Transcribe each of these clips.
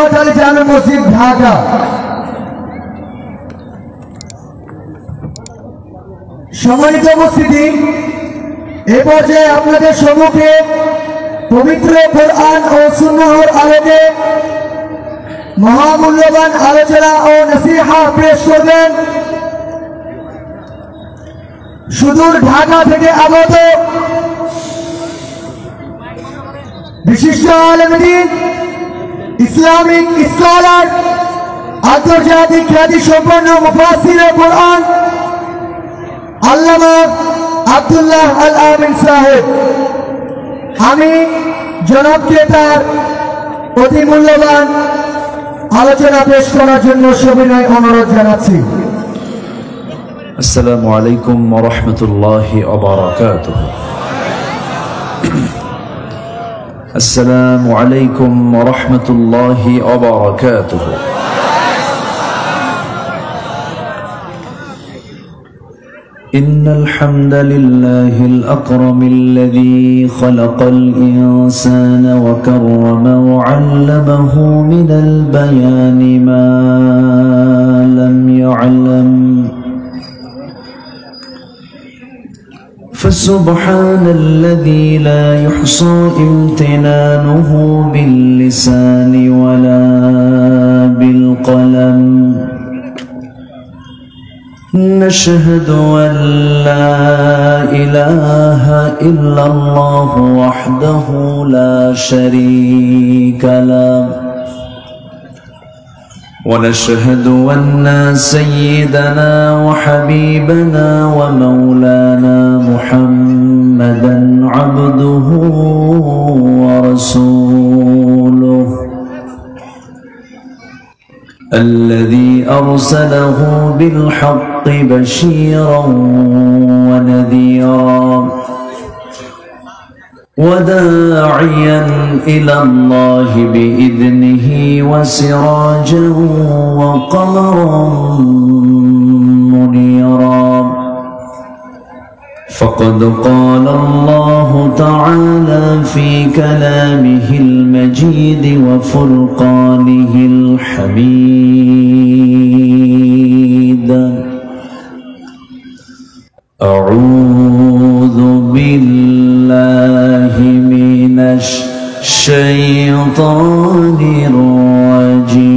সোনাখালী জামে মসজিদ ঢাকা। সম্মানিত উপস্থিতি, এ পর্যায়ে আপনাদের সম্মুখে পবিত্র কোরআন ও সুন্নাহর আলোকে মহামূল্যবান আলোচনা ও নসিহা পেশ করবেন সুদূর ঢাকা থেকে আগত বিশিষ্ট আলেম দ্বীন, ইসলামিক স্কলার, আন্তর্জাতিক খ্যাতি সম্পন্ন মুফাসসির কোরআন আল্লামা আব্দুল্লাহ আল আমিন সাহেব। আমি জনাবকে তার অতি মূল্যবান আলোচনা পেশ করার জন্য সবিনয় অনুরোধ জানাচ্ছি। আসসালামু আলাইকুম ওয়া রাহমাতুল্লাহি ওয়া বারাকাতুহু। আসসালামু আলাইকুম ওয়া রাহমাতুল্লাহি ওয়া বারাকাতুহু। إن الحمد لله الأكرم الذي خلق الإنسان وكرم وعلمه من البيان ما لم يعلم، فسبحان الذي لا يحصى امتنانه باللسان ولا بالقلم. نشهد أن لا إله إلا الله وحده لا شريك له، ونشهد أن سيدنا وحبيبنا ومولانا محمدا عبده ورسوله الذي أرسله بالحق بشيرا ونذيرا وداعيا إلى الله بإذنه وسراجا وقمرا منيرا. فقد قال الله تعالى في كلامه المجيد وفرقانه الحميد: أعوذ بالله من الشيطان الرجيم.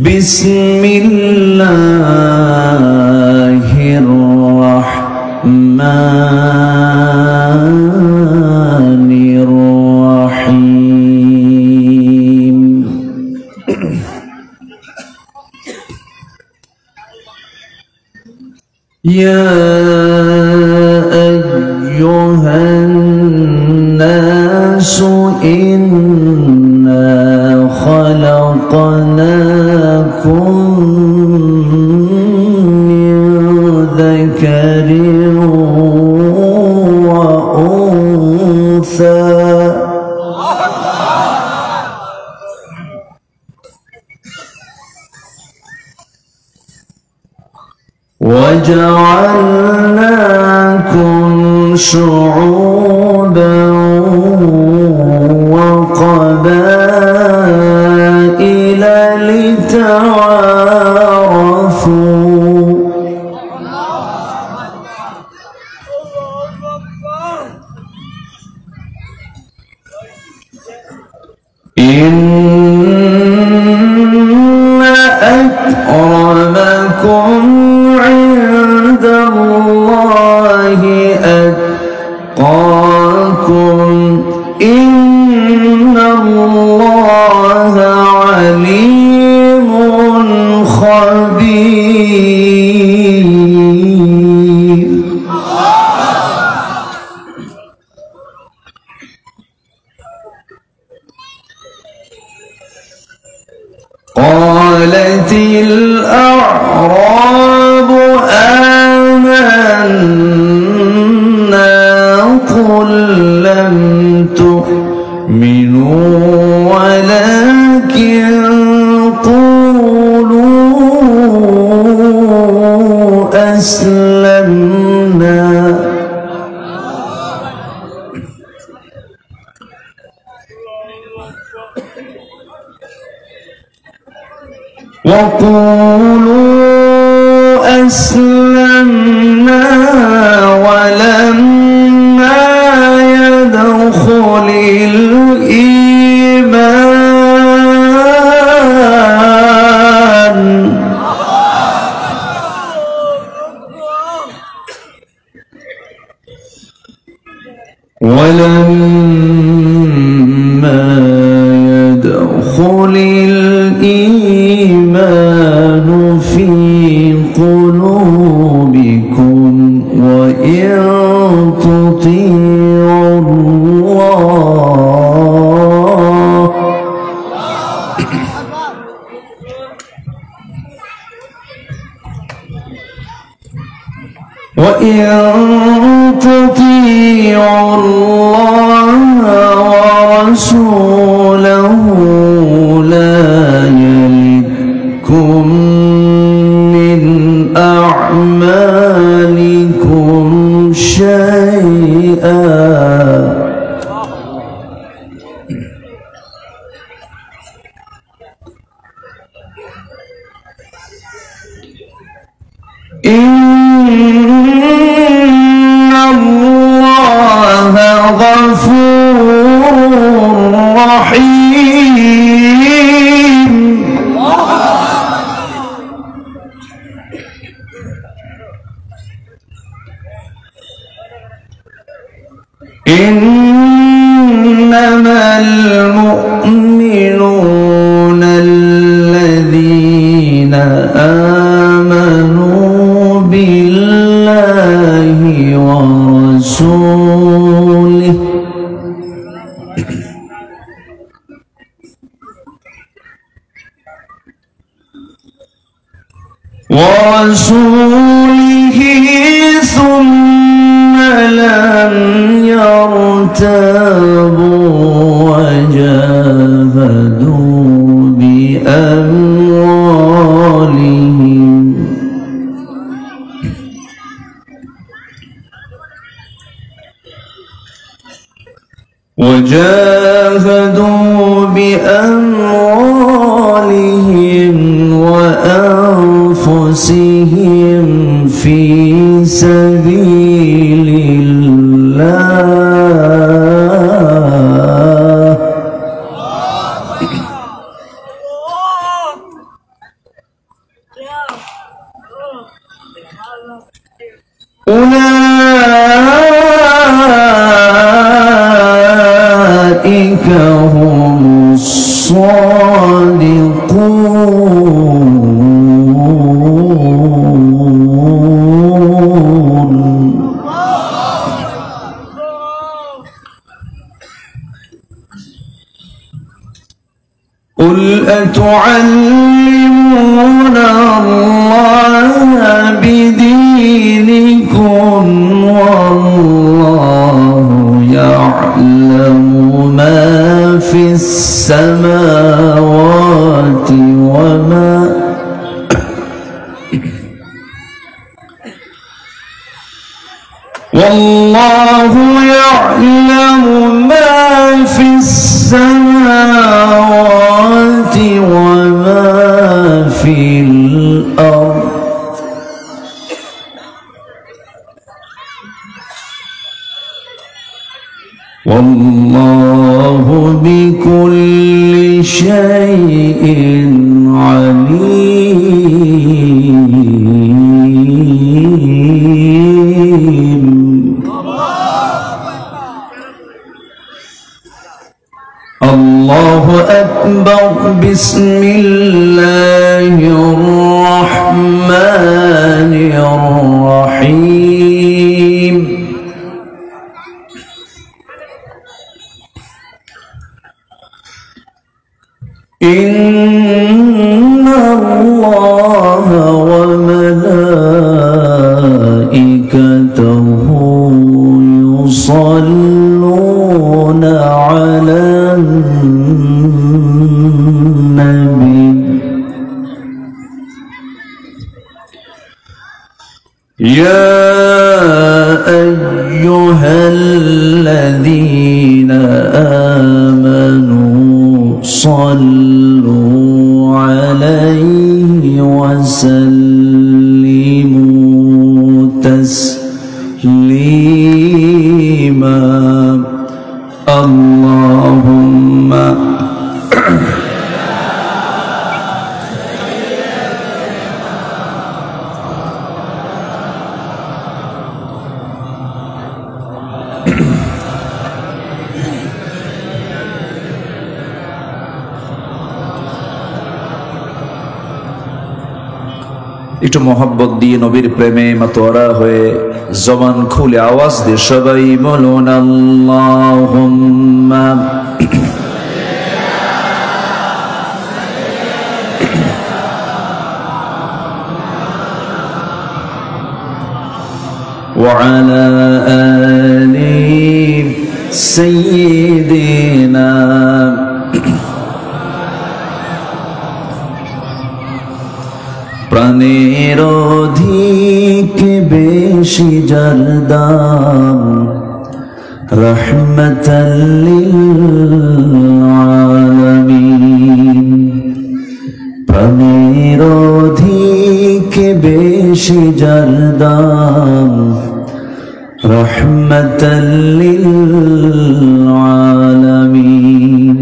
بسم الله الرحمن الرحيم. يا أيها الناس إنا خلقناكم من ذكر وأنثى وجعلناكم شعوبا وقبائل لتعارفوا. إن أكرمكم عند الله أتقاكم، إن الله عليم خبير. قالت الأعراب آمنا قل لم تؤمنوا ولكن قولوا أسلمنا. وقولوا أسلمنا ولما يدخل الإيمان في قلوبكم وإن تطيعوا الله ورسوله لا يلدكم من أعمالكم شيئا إن الله غفور رحيم إنما المؤمنون الذين آمنوا بالله ورسوله ثم لم يرتابوا وجاهدوا بأموالهم وأنفسهم في سبيل الله أولئك هم الصادقون. قل أتعلمون الله بدينكم والله يعلم ما في السماوات والله يعلم ما في السماوات وما في الأرض والله بكل شيء عليم. الله أكبر. بسم الله الرحمن الرحيم. إن الله وملائكته يصلون على النبي يا أيها الذين آمنوا صلوا عليه وسلموا تسليما اللهم একটু মোহাব্বত দিয়ে নবীর প্রেমে মাতোয়ারা হয়ে জবান খুলে আওয়াজ দিয়ে সবাই বলুন আল্লাহুম্মা وعلى آل سيدنا প্রাণের অধিক বেশি যার দাম রহমতাল লিল আলামিন প্রাণের অধিক বেশি যার দাম রহমতাল লিল আলামিন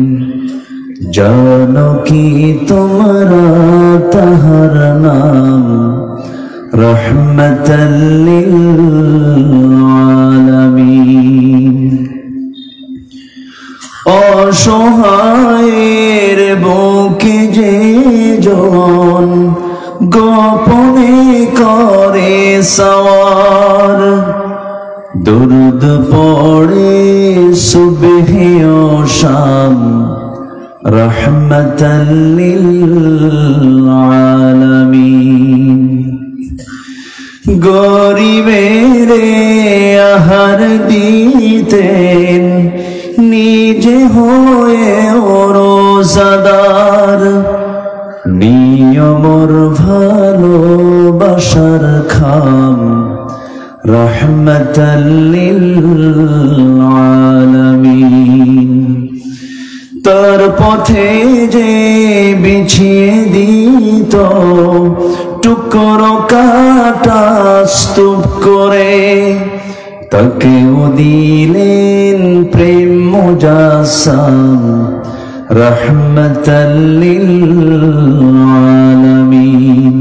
জানো কি তোমরা তাহার নাম রহমতাল লিল আলামিন অসহায়ের বুকে যে জন গোপনে করে সওয়ার দুরুদ পড়ে সুবহে ও শাম রহমতাল লিল আলামিন গরিবের আহার দিতেন নিজে হয়ে রোজাদার নিয়মর ভালোবাসার খাম রহমতাল লিল আলামিন তার পথে যে বিছিয়ে দিত টুকরো কাটা স্তূপ করে তাকেও দিলেন প্রেম মুজাসসাম রহমতাল লিল আলামিন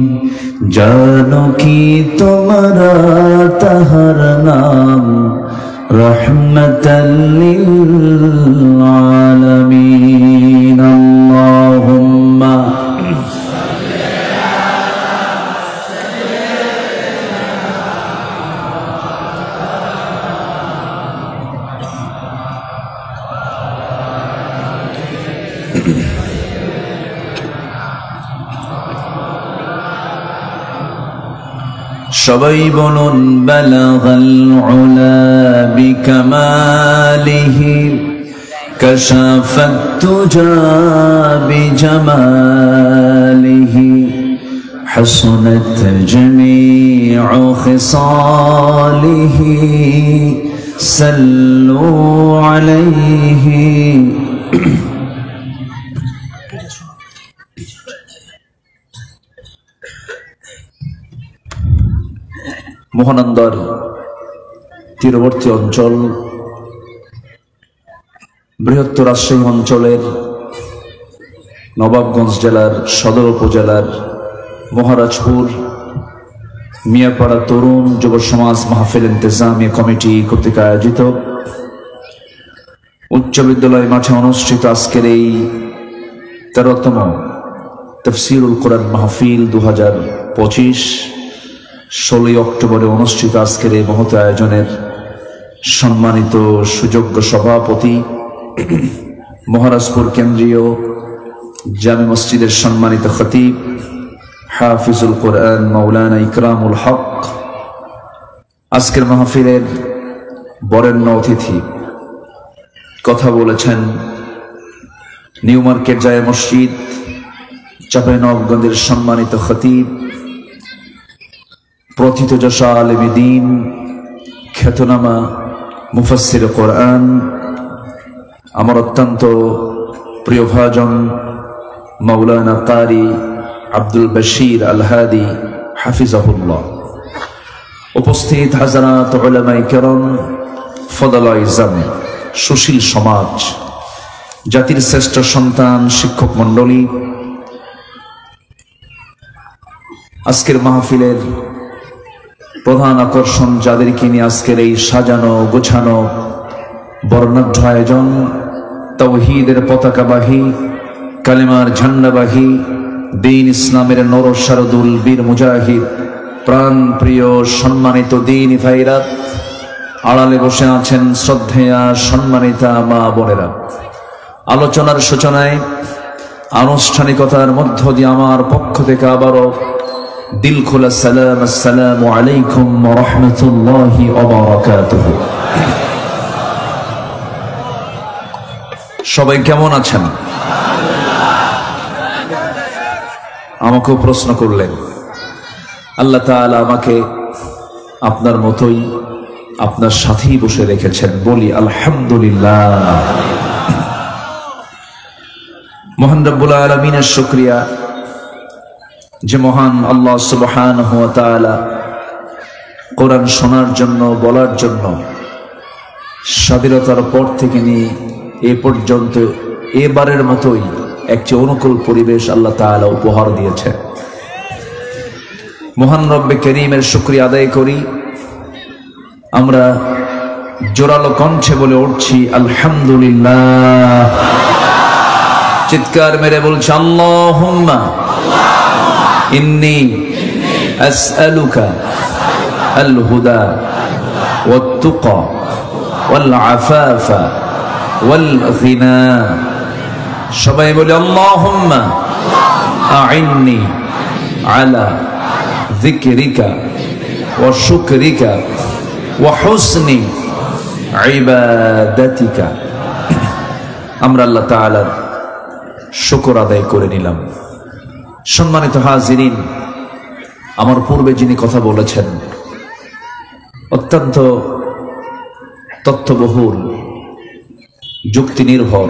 জানো কি তোমরা তাহার নাম রহমতাল লিল আলামিন আল্লাহুম্মা সবাই বলুন বালাগাল উলা বিকামালিহি কাশাফাত তুজা বিজামালিহি হাসনাত জামিউ খিসালিহি সাল্লু আলাইহি মহানন্দার তীরবর্তী অঞ্চল বৃহত্তর রাজশাহী অঞ্চলের নবাবগঞ্জ জেলার সদর উপজেলার মহারাজপুর মিয়াপাড়া তরুণ যুব সমাজ মাহফিল ইন্তেজামিয়া কমিটি কর্তৃক আয়োজিত উচ্চ বিদ্যালয় মাঠে অনুষ্ঠিত আজকের এই 13তম তাফসীরুল কোরআন মাহফিল 2025 16 অক্টোবরে অনুষ্ঠিত আজকের এই মহৎ আয়োজনের সম্মানিত সুযোগ্য সভাপতি মহারাজপুর কেন্দ্রীয় জামে মসজিদের সম্মানিত খতিব হাফিজুল কোরআন মাওলানা ইকরামুল হক, আজকের মাহফিলের বরেণ্য অতিথি কথা বলেছেন নিউ মার্কেট জামে মসজিদ চাঁপাইনবাবগঞ্জের সম্মানিত খতিব প্রথিতযশা আলেমে দ্বীন খ্যাতনামা মুফাসসির কোরআন আমার অত্যন্ত প্রিয় ভাজন মাওলানা কারি আব্দুল বশির আল হাদি হাফিজাহুল্লাহ, উপস্থিত হাজারাত উলামায়ে কেরাম, ফদলায়ে ইজাম, সুশীল সমাজ, জাতির শ্রেষ্ঠ সন্তান, শিক্ষক মণ্ডলী, আজকের মাহফিলের প্রধান আকর্ষণ যাদেরকে নিয়ে আজকের এই সাজানো গোছানো বর্ণাঢ্য আয়োজন, তাওহীদের পতাকাবাহী, কালেমার ঝান্ডাবাহী, দ্বীন ইসলামের নরসারদুল বীর মুজাহিদ, প্রাণ প্রিয় সম্মানিত দ্বীন ভাইরা, আড়ালে বসে আছেন শ্রদ্ধেয়া সম্মানিতা মা বোনেরা। আলোচনার সূচনায় আনুষ্ঠানিকতার মধ্য দিয়ে আমার পক্ষ থেকে আবারও দিল খোলা সালাম, আসসালামু আলাইকুম ওয়া রাহমাতুল্লাহি ওয়া বারাকাতুহু। সবাই কেমন আছেন? আমাকেও প্রশ্ন করলেন। আল্লাহ তাআলা আমাকে আপনার মতোই আপনার সাথেই বসে রেখেছেন, বলি আলহামদুলিল্লাহ। মহান রব্বুল আলামিনের শুকরিয়া যে মহান আল্লাহ সুবহানাহু ওয়া তাআলা কোরআন শোনার জন্য, বলার জন্য স্বাধীনতার পর থেকে নিয়ে এ পর্যন্ত এবারের মতোই একটি অনুকূল পরিবেশ আল্লাহ তাআলা উপহার দিয়েছে। মহান রব্বে করিমের শুকরিয়া আদায় করি। আমরা জোরালো কণ্ঠে বলে উঠছি আলহামদুলিল্লাহ। চিৎকার মেরে বলছি আল্লাহুম্মা ইন্নী আসআলুকা আল হুদা ওয়াত তুকা ওয়াল আফাফা ওয়াল গিনা। সবাই বলে আল্লাহুম্মা আইন্নি আলা যিকরিকা ওয়া শুকরিকা ওয়া হুসনি ইবাদাতিকা। আমরা আল্লাহ তাআলার শুকর আদায় করে নিলাম। সম্মানিত হাজিরিন, আমার পূর্বে যিনি কথা বলেছেন অত্যন্ত তথ্যবহুল, যুক্তি নির্ভর,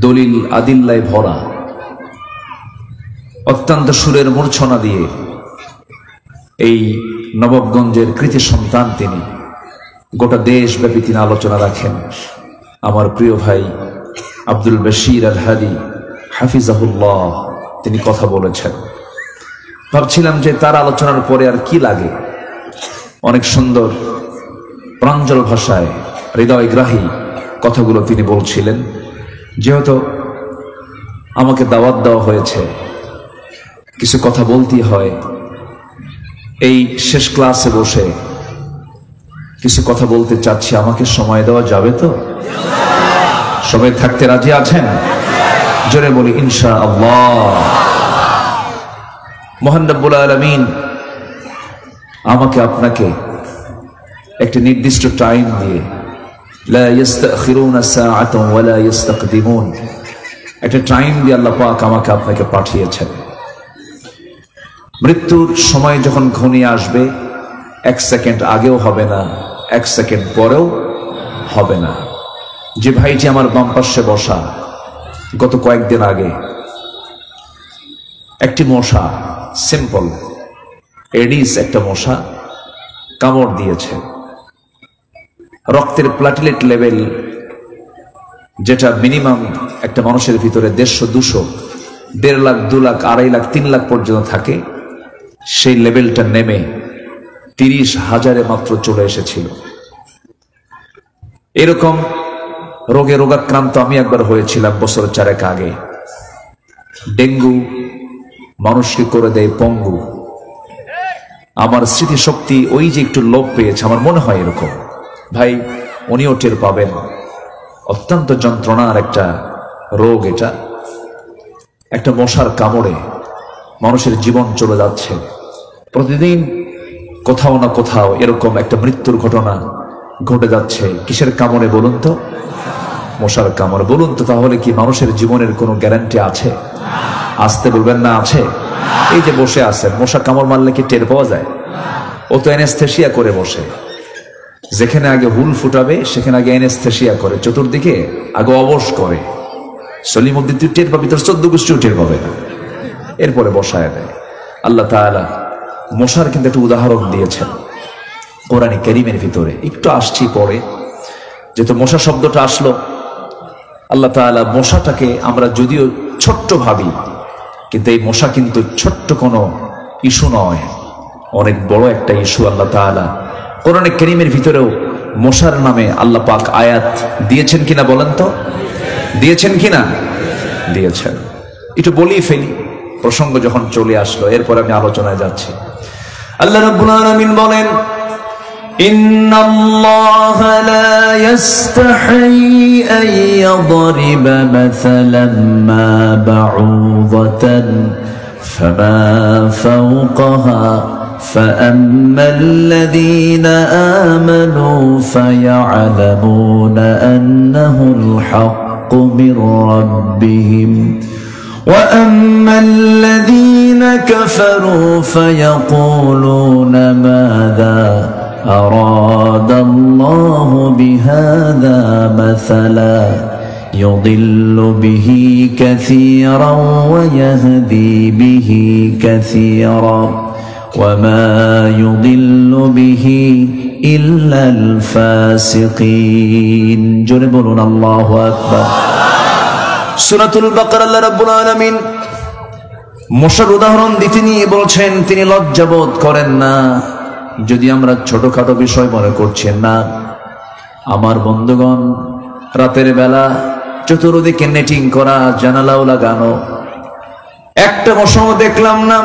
দলিল আদিল্লায় ভরা, অত্যন্ত সুরের মূর্ছনা দিয়ে এই নবাবগঞ্জের কৃতি সন্তান তিনি, গোটা দেশব্যাপী তিনি আলোচনা রাখেন। আমার প্রিয় ভাই আব্দুল বশির আল হাদি হাফিজাহুল্লাহ তিনি কথা বলেছেন। ভাবছিলাম যে তার আলোচনার পরে আর কি লাগে। অনেক সুন্দর প্রাঞ্জল ভাষায় হৃদয়গ্রাহী কথাগুলো তিনি বলছিলেন। যেহেতু আমাকে দাওয়াত দেওয়া হয়েছে, কিছু কথা বলতেই হয়। এই শেষ ক্লাসে বসে কিছু কথা বলতে চাচ্ছি, আমাকে সময় দেওয়া যাবে তো? সবাই থাকতে রাজি আছেন? জোরে বলি ইনশাআল্লাহ। মহান রব্বুল আলামিন আমাকে আপনাকে একটা নির্দিষ্ট টাইম দিয়ে, লা ইস্তাখিরুনা সাআতান ওয়া লা ইস্তাকদিমুন, একটা টাইম দিয়ে আল্লাহ পাক আমাকে আপনাকে পাঠিয়েছেন। মৃত্যুর সময় যখন ঘনিয়ে আসবে, 1 সেকেন্ড আগেও হবে না, 1 সেকেন্ড পরেও হবে না। যে ভাইটি আমার বাম পাশে বসা, গত কয়েকদিন আগে একটি মশা, সিম্পল এডিস একটা মশা কামড় দিয়েছে। রক্তের প্লাটিলেট লেভেল, যেটা মিনিমাম একটা মানুষের ভিতরে 150, 200, 1.5 লাখ, 2 লাখ, 2.5 লাখ, 3 লাখ পর্যন্ত থাকে, সেই লেভেলটা নেমে 30,000-এ মাত্র চলে এসেছিল। এরকম রোগে রোগাক্রান্ত আমি একবার হয়েছিলাম বছর 4 আগে। ডেঙ্গু মানুষকে করে দেয় পঙ্গু। আমার স্মৃতিশক্তি ওই যে একটু লোপ পেয়েছে, আমার মনে হয় এরকম। ভাই উনিও টের পাবেন, অত্যন্ত যন্ত্রণার একটা রোগ এটা। একটা মশার কামড়ে মানুষের জীবন চলে যাচ্ছে। প্রতিদিন কোথাও না কোথাও এরকম একটা মৃত্যুর ঘটনা ঘটে যাচ্ছে। কিসের কামড়ে বলুন তো? মশার কামড়। বলুন তো তাহলে কি মানুষের জীবনের কোনো গ্যারান্টি আছে? আসতে বলবেন না আছে। এই যে বসে আছেন, মশা কামড় মারলে কি টের পাওয়া যায়? ও তো অ্যানেস্থেসিয়া করে বসে। যেখানে আগে হুল ফুটাবে সেখানে আগে অ্যানেস্থেসিয়া করে, চতুর্দিকে আগে অবশ করে। সলিমুদ্দিন তুই টের পাবি, তোর 14 গোষ্ঠীও টের পাবে না। এরপরে বসায় দেয়। আল্লাহ তাআলা মশার কিন্তু একটা উদাহরণ দিয়েছেন কোরআনে কারীমের ভিতরে, একটু আসছি পরে। যেহেতু মশা শব্দটা আসলো, আল্লাহ তাআলা মশাটাকে আমরা যদিও ছোট্ট ভাবি, কিন্তু এই মশা কিন্তু ছোট্ট কোনো ইস্যু নয়, অনেক বড় একটা ইস্যু। আল্লাহ তাআলা কোরআনে কারীমের ভিতরেও মশার নামে আল্লাহ পাক আয়াত দিয়েছেন কিনা বলেন তো? দিয়েছেন কিনা? দিয়েছেন। একটু বলেই ফেলি, প্রসঙ্গ যখন চলে আসলো, এরপর আমি আলোচনায় যাচ্ছি। আল্লাহ রাব্বুল আলামিন বলেন, ইন্নাল্লাহা লা ইস্তাহি আন ইয়াদরিবা মাসালান মা বাউদাতান ফামা ফাওকাহা فأما الذين آمنوا فيعلمون أنه الحق من ربهم وأما الذين كفروا فيقولون ماذا أراد الله بهذا مثلا يضل به كثيرا ويهدي به كثيرا وما يضل به إلا الفاسقين جربون الله أكبر সূরাতুল বাকারা আল্লাহ রাব্বুল আলামিন মশার উদাহরণ দিতে নিয়ে বলছেন তিনি লজ্জাবোধ করেন না। যদি আমরা ছোটখাটো বিষয় মনে করছেন না, আমার বন্ধুগণ, রাতের বেলা চতুর্দিকে নেটিং করা, জানালাও লাগানো, একটা মশাও দেখলাম না,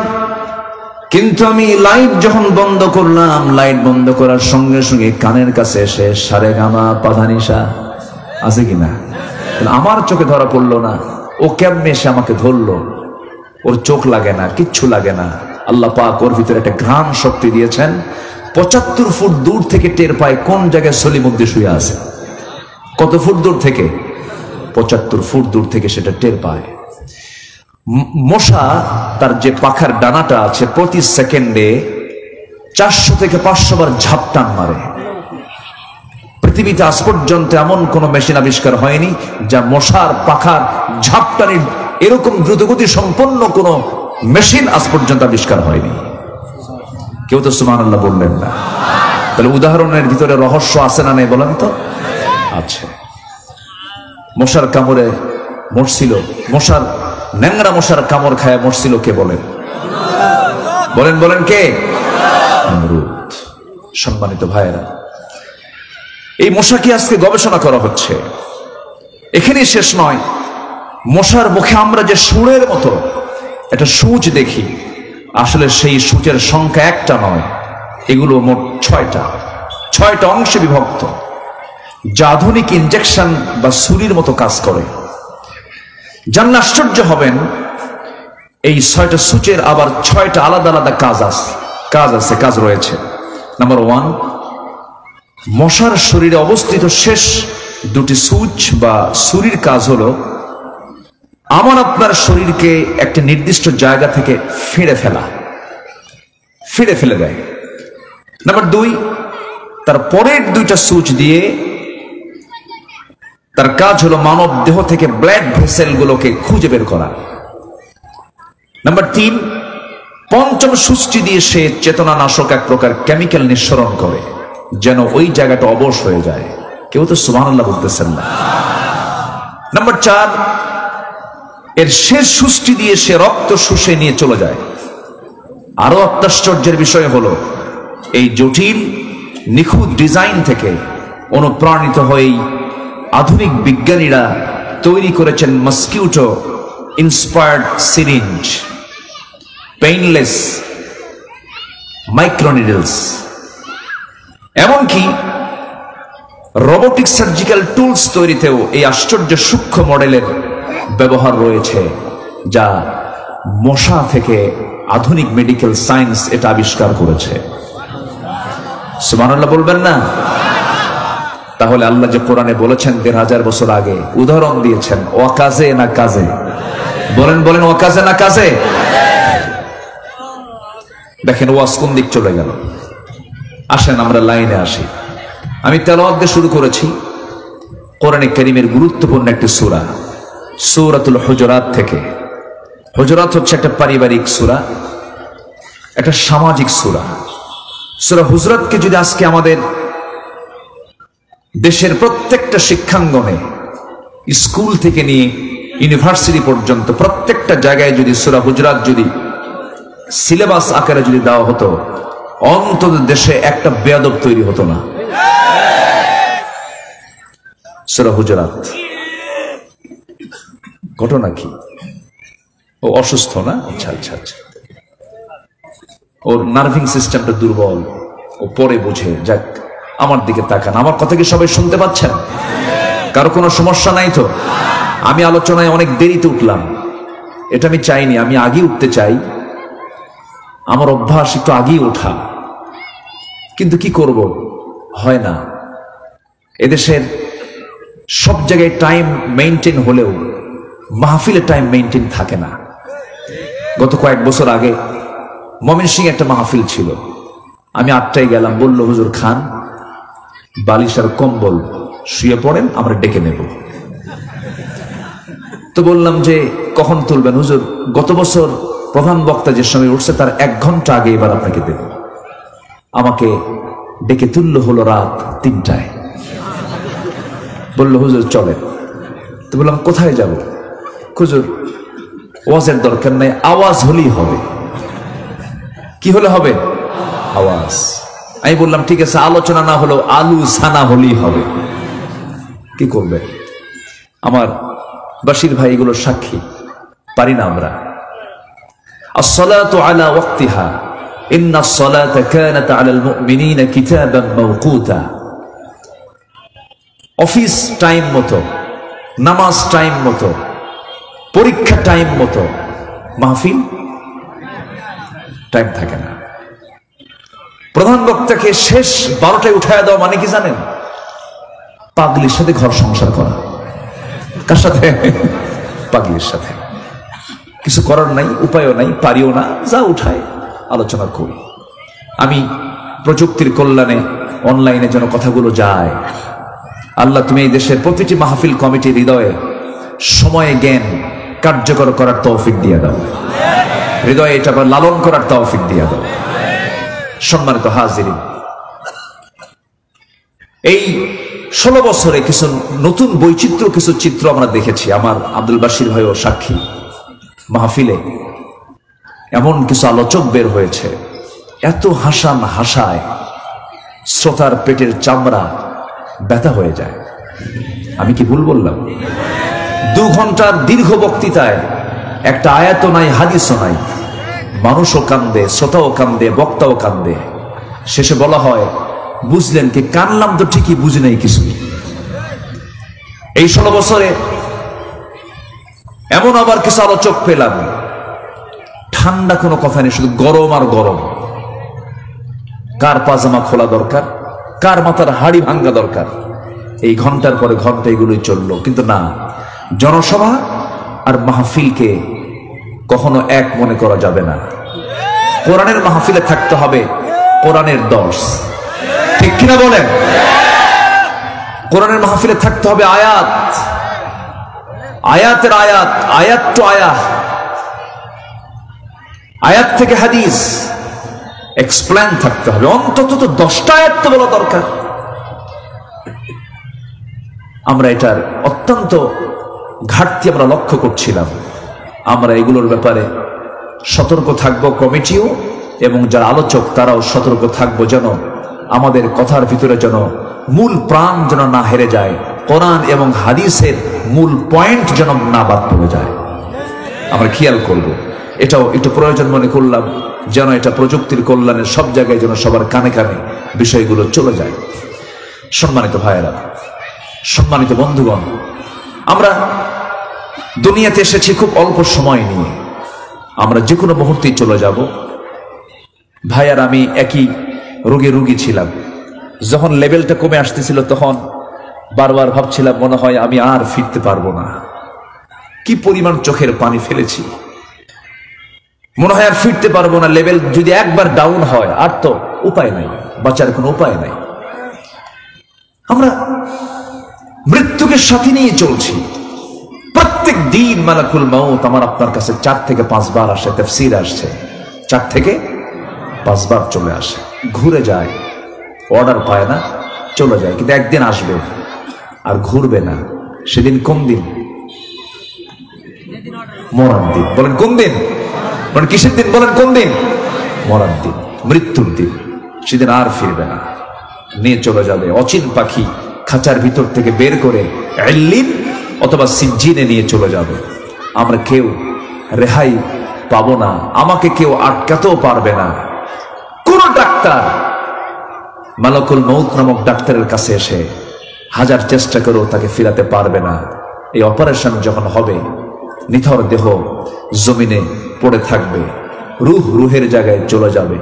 কিন্তু আমি লাইট যখন বন্ধ করলাম, লাইট বন্ধ করার সঙ্গে সঙ্গে কানের কাছে এসে সারেগামা পাধানিসা আছে কিনা আমার চোখে ধরা পড়লো না। ও কেমনে এসে আমাকে ধরলো? ওর চোখ লাগে না, কিচ্ছু লাগে না। আল্লাহ পাক ওর ভিতরে একটা ঘ্রাণ শক্তি দিয়েছেন, ৭৫ ফুট দূর থেকে টের পায় কোন জায়গায় সলিমুদ্দি শুয়ে আছে। কত ফুট দূর থেকে? ৭৫ ফুট দূর থেকে সেটা টের পায়। মশা তার যে পাখার ডানাটা আছে, প্রতি সেকেন্ডে ৪০০ থেকে ৫০০ বার ঝাপটান মারে। পৃথিবীতে আজ পর্যন্ত এমন কোন মেশিন আবিষ্কার হয়নি যা মশার পাখার ঝাপটানির এরকম দ্রুতগতি সম্পন্ন কোন মেশিন আজ পর্যন্ত আবিষ্কার হয়নি। কেউ তো সুবহানাল্লাহ বললেন না। তাহলে উদাহরণের ভিতরে রহস্য আছে না নেই বলেন তো? আছে। মশার কামড়ে মরছিল, মশার ন্যাংরা মশার কামড় খায় মরছিল কে বলেন? বলেন বলেন কে? নমরুদ। সম্মানিত ভাইয়েরা, এই মশাকে আজকে গবেষণা করা হচ্ছে। এখানেই শেষ নয়। মশার মুখে আমরা যে সুরের মতো একটা সূচ দেখি, আসলে সেই সূচের সংখ্যা একটা নয়, এগুলো মোট ৬টা অংশে বিভক্ত, যা আধুনিক ইনজেকশন বা ছুরির মতো কাজ করে। জানলে আশ্চর্য হবেন, এই ৬টা সূচের আবার ৬টা আলাদা আলাদা কাজ রয়েছে। নাম্বার 1, মশার শরীরে অবস্থিত শেষ 2টি সূচ বা ছুরির কাজ হলো আমার আপনার শরীরকে একটা নির্দিষ্ট জায়গা থেকে ফেলে দেয়। নাম্বার 2, তার পরের 2টা সূচ দিয়ে তার কাজ হলো মানব দেহ থেকে ব্লাড ভেসেল গুলোকে খুঁজে বের করা। নাম্বার 3, পঞ্চম সূচটি দিয়ে সে চেতনানাশক এক প্রকার কেমিক্যাল নিঃসরণ করে যেন ওই জায়গাটা অবশ হয়ে যায়। কেউ তো সুবহানাল্লাহ বলতেছেন না। নাম্বার 4, এর শেষ সূচটি দিয়ে সে রক্ত শুষে নিয়ে চলে যায়। আরো আশ্চর্যের বিষয় হলো এই জটিল নিখুঁত ডিজাইন থেকে অনুপ্রাণিত হয়ে আধুনিক বিজ্ঞানীরা তৈরি করেছেন মসকিউটো ইন্সপায়ার্ড সিরিঞ্জ, পেইনলেস মাইক্রোনিডলস, এমনকি রোবোটিক সার্জিক্যাল টুলস তৈরিতেও এই আশ্চর্য সূক্ষ্ম মডেলের ব্যবহার রয়েছে, যা মশা থেকে আধুনিক মেডিকেল সায়েন্স এটা আবিষ্কার করেছে। সুবহানাল্লাহ বলবেন না? তাহলে আল্লাহ যে কোরআনে বলেছেন ১৫০০ বছর আগে, উদাহরণ দিয়েছেন ওয়াকাজে না কাজে? বলেন বলেন, ওয়াকাজে না কাজে? দেখেন ওয়াজ কোন দিক চলে গেল। আসেন আমরা লাইনে আসি। আমি তেলাওয়াত দিয়ে শুরু করেছি কোরআনে কারীমের গুরুত্বপূর্ণ একটি সূরা, সূরাতুল হুজুরাত থেকে। হুজুরাত হচ্ছে একটা পারিবারিক সূরা, একটা সামাজিক সূরা। সূরা হুজুরাতকে যদি আজকে আমাদের দেশের প্রত্যেকটা শিক্ষাঙ্গনে, স্কুল থেকে নিয়ে ইউনিভার্সিটি পর্যন্ত প্রত্যেকটা জায়গায় যদি সূরা হুজুরাত যদি সিলেবাস আকারে যদি দেওয়া হতো, অন্তত দেশে একটা বেয়াদব তৈরি হতো না। সূরা হুজুরাত ঘটনা কি? ও অসুস্থ না? আচ্ছা আচ্ছা আচ্ছা, ওর নার্ভিং সিস্টেমটা দুর্বল, ও পরে বুঝে। যাক, আমার দিকে তাকান, আমার কথা কি সবাই শুনতে পাচ্ছেন? কারো কোনো সমস্যা নাই তো? আমি আলোচনায় অনেক দেরিতে উঠলাম, এটা আমি চাইনি। আমি আগে উঠতে চাই, আমার অভ্যাস একটু আগেই ওঠা, কিন্তু কি করব, হয় না। এদেশের সব জায়গায় টাইম মেইনটেইন হলেও মাহফিলের টাইম মেইনটেইন থাকে না। গত কয়েক বছর আগে ময়মনসিংহে একটা মাহফিল ছিল, আমি 8টায় গেলাম, বলল হুজুর খান বালিশ আর কম্বল, শুয়ে পড়েন, আমরা ডেকে নেব। তো বললাম যে কখন তুলবেন? হুজুর গত বছর প্রধান বক্তা যে সময় উঠছে তার 1 ঘন্টা আগে এবার আপনাকে দেব। আমাকে ডেকে তুললো হলো রাত 3টায়, বলল হুজুর চলেন। তো বললাম কোথায় যাব? হুজুর ওয়াজের দরকার নাই, আওয়াজ হলেই হবে। কি হলে হবে? আওয়াজ। আমি বললাম ঠিক আছে, আলোচনা না হলেও আলু ছানা হলেই হবে। কি করবে? আমার বাশির ভাই এগুলো সাক্ষী, পারি না আমরা। আসসালাতু আলা ওয়াক্তিহা ইন্নাস সালাতা কানাত আলাল মুমিনিনা কিতাবান মাওকুতা। অফিস টাইম মতো, নামাজ টাইম মতো, পরীক্ষা টাইম মতো, মাহফিল টাইম থাকে না। প্রধান বক্তাকে শেষ 12টায় উঠায় দেওয়া মানে কি জানেন? পাগলির সাথে ঘর সংসার করা। কার সাথে? পাগলির সাথে। কিছু করার নাই, উপায়ও নাই, পারিও না, যা উঠায় আলোচনা করি। আমি প্রযুক্তির কল্যাণে অনলাইনে যেন কথাগুলো যায়। আল্লাহ তুমি এই দেশের প্রতিটি মাহফিল কমিটির হৃদয়ে সময়ে জ্ঞান কার্যকর করার তৌফিক দিয়ে দাও, হৃদয়ে এটা আবার লালন করার তৌফিক দিয়ে দাও। সম্মানিত হাজিরিন, এই 16 বছরে কিছু নতুন বৈচিত্র্য, কিছু চিত্র আমরা দেখেছি। আমার আব্দুল বাশির ভাইও সাক্ষী। মাহফিলে এমন কিছু আলোচক বের হয়েছে, এত হাসান হাসায় শ্রোতার পেটের চামড়া ব্যথা হয়ে যায়। আমি কি ভুল বললাম? 2 ঘন্টার দীর্ঘ বক্তৃতায় একটা আয়াতও নাই, হাদিসও নাই, মানুষও কান্দে, শ্রোতাও কান্দে, বক্তাও কান্দে। শেষে বলা হয় বুঝলেন কি? কানলাম তো ঠিকই, বুঝি নাই কিছু। এই 16 বছরে এমন আবার কিছু আলোচক পেলাম, ঠান্ডা কোনো কথা নেই, শুধু গরম আর গরম। কার পাজামা খোলা দরকার, কার মাথার হাড়ি ভাঙ্গা দরকার, এই ঘন্টার পরে ঘন্টা এগুলোই চললো। কিন্তু না, জনসভা আর মাহফিলকে কখনো এক মনে করা যাবে না। কোরআনের মাহফিলে থাকতে হবে কোরআনের দর্শ, ঠিক কিনা বলেন? কোরআনের মাহফিলে থাকতে হবে আয়াত, আয়াতের আয়াত, আয়াত তো আয়াত, আয়াত থেকে হাদিস এক্সপ্লেন থাকতে হবে। অন্তত তো 10টা আয়াত তো বলা দরকার। আমরা এটার অত্যন্ত ঘাটতি আমরা লক্ষ্য করছিলাম। আমরা এগুলোর ব্যাপারে সতর্ক থাকব, কমিটিও এবং যারা আলোচক তারাও সতর্ক থাকবো, যেন আমাদের কথার ভিতরে যেন মূল প্রাণ যেন না হেরে যায়, কোরআন এবং হাদিসের মূল পয়েন্ট যেন না বাদ পড়ে যায়। আমরা খেয়াল করব, এটাও একটু প্রয়োজন মনে করলাম, যেন এটা প্রযুক্তির কল্যাণের সব জায়গায় যেন সবার কানে কানে বিষয়গুলো চলে যায়। সম্মানিত ভাইয়েরা, সম্মানিত বন্ধুগণ, আমরা দুনিয়াতে এসেছি খুব অল্প সময় নিয়ে, আমরা যে কোনো মুহূর্তেই চলে যাব। ভাই আর আমি একই রোগী ছিলাম। যখন লেভেলটা কমে আসতেছিল তখন বারবার ভাবছিলাম মনে হয় আমি আর ফিরতে পারবো না। কি পরিমাণ চোখের পানি ফেলেছি, মনে হয় আর ফিরতে পারবো না। লেভেল যদি একবার ডাউন হয় আর তো উপায় নাই, বাঁচার কোনো উপায় নাই। আমরা মৃত্যুকে সাথে নিয়ে চলছি। প্রত্যেক দিন মালাকুল মাউত আমার আপনার কাছে 4 থেকে 5 বার আসে, তাফসীর আসছে 4 থেকে 5 বার চলে আসে, ঘুরে যায়, অর্ডার পায় না, চলে যায়, কিন্তু একদিন আসবে আর ঘুরবে না। সেদিন কোন দিন? মরার দিন। বলেন কোন দিন? বলেন কিসের দিন? বলেন কোন দিন? মরার দিন, মৃত্যুর দিন। সেদিন আর ফিরবে না, নিয়ে চলে যাবে অচিন পাখি, খাঁচার ভিতর থেকে বের করে ইল্লিন অথবা সিজ্জিনে নিয়ে চলে যাবে। আমরা কেউ রেহাই পাবো না, আমাকে কেউ আটকাতেও পারবে না। কোন ডাক্তার মালাকুল মউত নামক ডাক্তারের কাছে এসে হাজার চেষ্টা করেও তাকে ফিরাতে পারবে না। এই অপারেশন যখন হবে, নিথর দেহ জমিনে পড়ে থাকবে, রুহ রুহের জায়গায় চলে যাবে।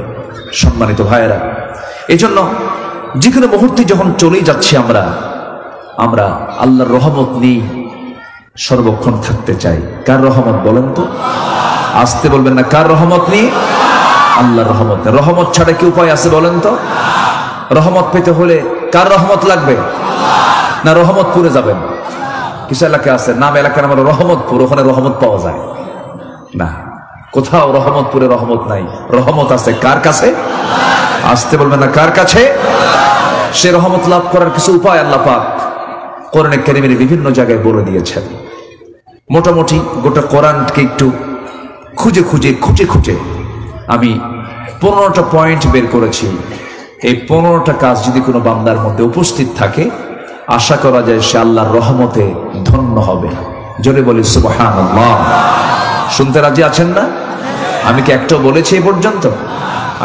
সম্মানিত ভাইয়েরা, এই জন্য যে কোনো মুহূর্তে যখন চলেই যাচ্ছি আমরা আল্লাহর রহমত নিয়ে সর্বক্ষণ থাকতে চাই। কার রহমত বলেন তো? আসতে বলবেন না, কার রহমত নিয়ে? আল্লাহর রহমত। রহমত ছাড়া কি উপায় আছে বলেন তো? রহমত পেতে হলে কার রহমত লাগবে? না রহমতপুরে যাবেন? কিছু এলাকা আছে, নাম এলাকার নাম রহমতপুর, ওখানে রহমত পাওয়া যায় না। কোথাও রহমতপুরে রহমত নাই, রহমত আছে কার কাছে? আসতে বলবেন না, কার কাছে? সে রহমত লাভ করার কিছু উপায় আল্লাহ পাক কোরআনে কারীমের বিভিন্ন জায়গায় বলে দিয়েছেন। মোটামুটি গোটা কোরআনকে একটু খুঁজে খুঁজে আমি 15টা পয়েন্ট বের করেছি। এই 15টা কাজ যদি কোনো বান্দার মধ্যে উপস্থিত থাকে, আশা করা যায় সে আল্লাহর রহমতে ধন্য হবে। জোরে বলি সুবহানাল্লাহ। শুনতে রাজি আছেন না? আমি কি একটাও বলেছি এই পর্যন্ত?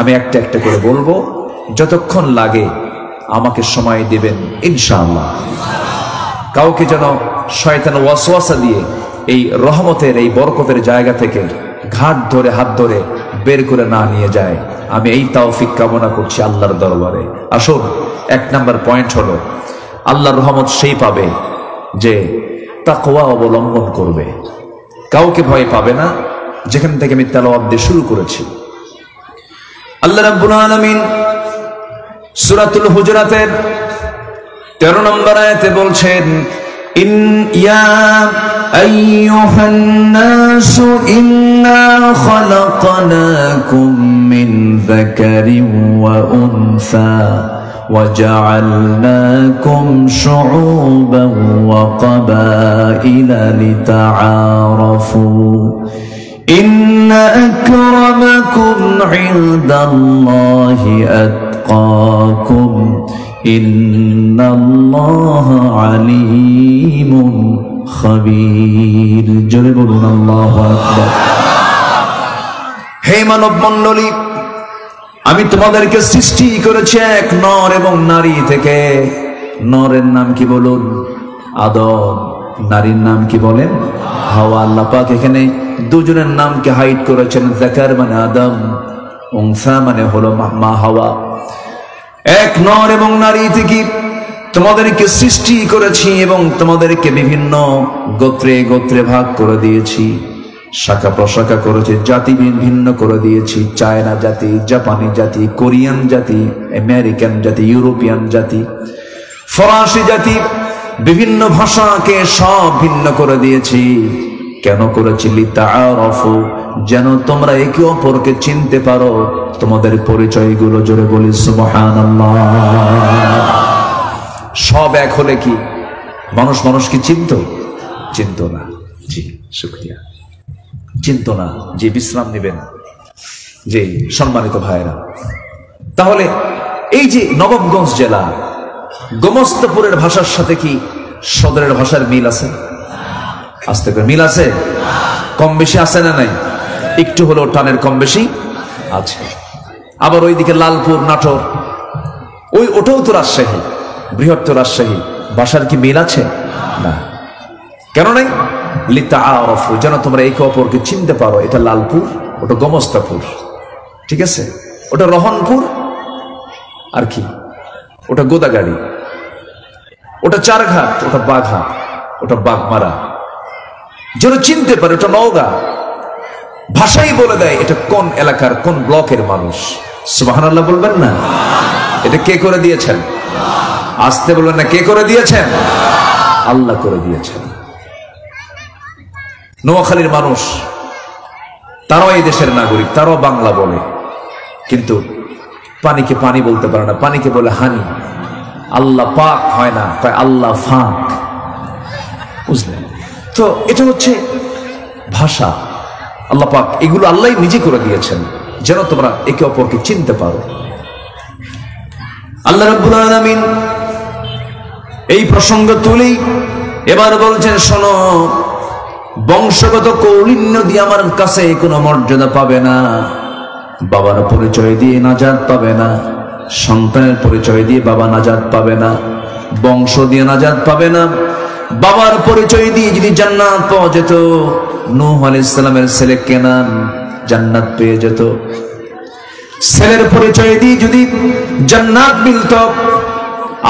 আমি একটা একটা করে বলবো, যতক্ষণ লাগে আমাকে সময় দিবেন ইনশাআল্লাহ। কাউকে যেন শয়তান ওয়াসওয়াসা দিয়ে এই রহমতের, এই বরকতের জায়গা থেকে ঘাট ধরে, হাত ধরে বের করে না নিয়ে যায়, আমি এই তৌফিক কামনা করছি আল্লাহর দরবারে। আসুন, 1 নাম্বার পয়েন্ট হলো আল্লাহর রহমত সেই পাবে যে তাকওয়া অবলম্বন করবে, কাউকে ভয় পাবে না। যেখান থেকে আমি তেলাওয়াত দিয়ে শুরু করেছি, আল্লাহ রাব্বুল আলামিন সূরাতুল হুজুরাতের 13 নম্বর আয়াতে বলছেন, ইন ইয়া আইয়ুহান নাসু ইন্না খালাকনাকুম মিন যাকারিন ওয়া উনসা وجعلناكم شعوبا وقبائل لتعارفوا إن أكرمكم عند الله أتقاكم إن الله عليم خبير جربنا الله أكبر হে মানব মণ্ডলী, আমি তোমাদেরকে সৃষ্টি করেছি এক নর এবং নারী থেকে। নরের নাম কি বলুন? আদম। নারীর নাম কি বলেন? হাওয়া। আল্লাহ পাক এখানে দুজনের নামকে হাইড করেছেন। যাকার মানে আদম, উনসা মানে হলো মা হাওয়া। এক নর এবং নারী থেকে তোমাদেরকে সৃষ্টি করেছি এবং তোমাদেরকে বিভিন্ন গোত্রে গোত্রে ভাগ করে দিয়েছি, শাখা প্রশাখা করেছে, জাতি ভিন্ন করে দিয়েছি। চায়না জাতি, জাপানি জাতি, কোরিয়ান জাতি, আমেরিকান জাতি, ইউরোপিয়ান জাতি, ফরাসি জাতি, বিভিন্ন ভাষাকে সব ভিন্ন করে দিয়েছি। কেন করেছি? লিতাআরাফু, যেন তোমরা একে অপরকে চিনতে পারো। তোমাদের পরিচয়গুলো জোরে বলি সুবহানাল্লাহ। সব এক হলে কি মানুষ মানুষকে চিনত না? জি, শুকরিয়া। চিন্ত না, যে বিশ্রাম নেবেন। যে সম্মানিত ভাইরা, তাহলে এই যে নবাবগঞ্জ জেলা, গোমস্তাপুরের ভাষার সাথে কি সদরের ভাষার মিল আছে? আস্তে করে মিল আছে? কম বেশি আছে না নাই? একটু হলেও টানের কম বেশি আছে। আবার ওইদিকে লালপুর, নাটোর, ওটাও তো রাজশাহী, বৃহত্তর রাজশাহী, ভাষার কি মিল আছে? না। কেন নাই? লিতাআরাফু, যেন তোমরা একে অপরকে চিনতে পারো। এটা লালপুর, ওটা গোমস্তাপুর, ঠিক আছে? ওটা রহনপুর, আর কি ওটা গোদাগাড়ি, ওটা চারঘাট, ওটা বাঘা, ওটা বাগমারা। যেন চিনতে পারে ওটা নওগাঁ। ভাষাই বলে দেয় এটা কোন এলাকার কোন ব্লকের মানুষ। সুবহানাল্লাহ বলবেন না? এটা কে করে দিয়েছেন? আসতে বলবেন না, কে করে দিয়েছেন? আল্লাহ করে দিয়েছেন। নোয়াখালীর মানুষ, তারাও এই দেশের নাগরিক, তারাও বাংলা বলে, কিন্তু পানিকে পানি বলতে পারে না, পানিকে বলে হানি। আল্লাহ পাক হয় না, কয় আল্লাহ ফাক। বুঝলেন তো? এটা হচ্ছে ভাষা। আল্লাহ পাক এগুলো আল্লাহ নিজে করে দিয়েছেন যেন তোমরা একে অপরকে চিনতে পারো। আল্লাহ রাব্বুল আলামিন এই প্রসঙ্গ তুলেই এবার বলছেন, শোনো, বংশগত কৌলিন্য দিয়ে আমার কাছে কোনো মর্যাদা পাবে না, বাবার পরিচয় দিয়ে নাজাত পাবে না, সন্তানের পরিচয় দিয়ে বাবা নাজাত পাবে না, বংশ দিয়ে নাজাত পাবে না। বাবার পরিচয় দিয়ে যদি জান্নাত পাওয়া যেত, নূহ আলাইহিস সালামের ছেলে কেনান জান্নাত পেয়ে যেত। ছেলের পরিচয় দিয়ে যদি জান্নাত মিলত,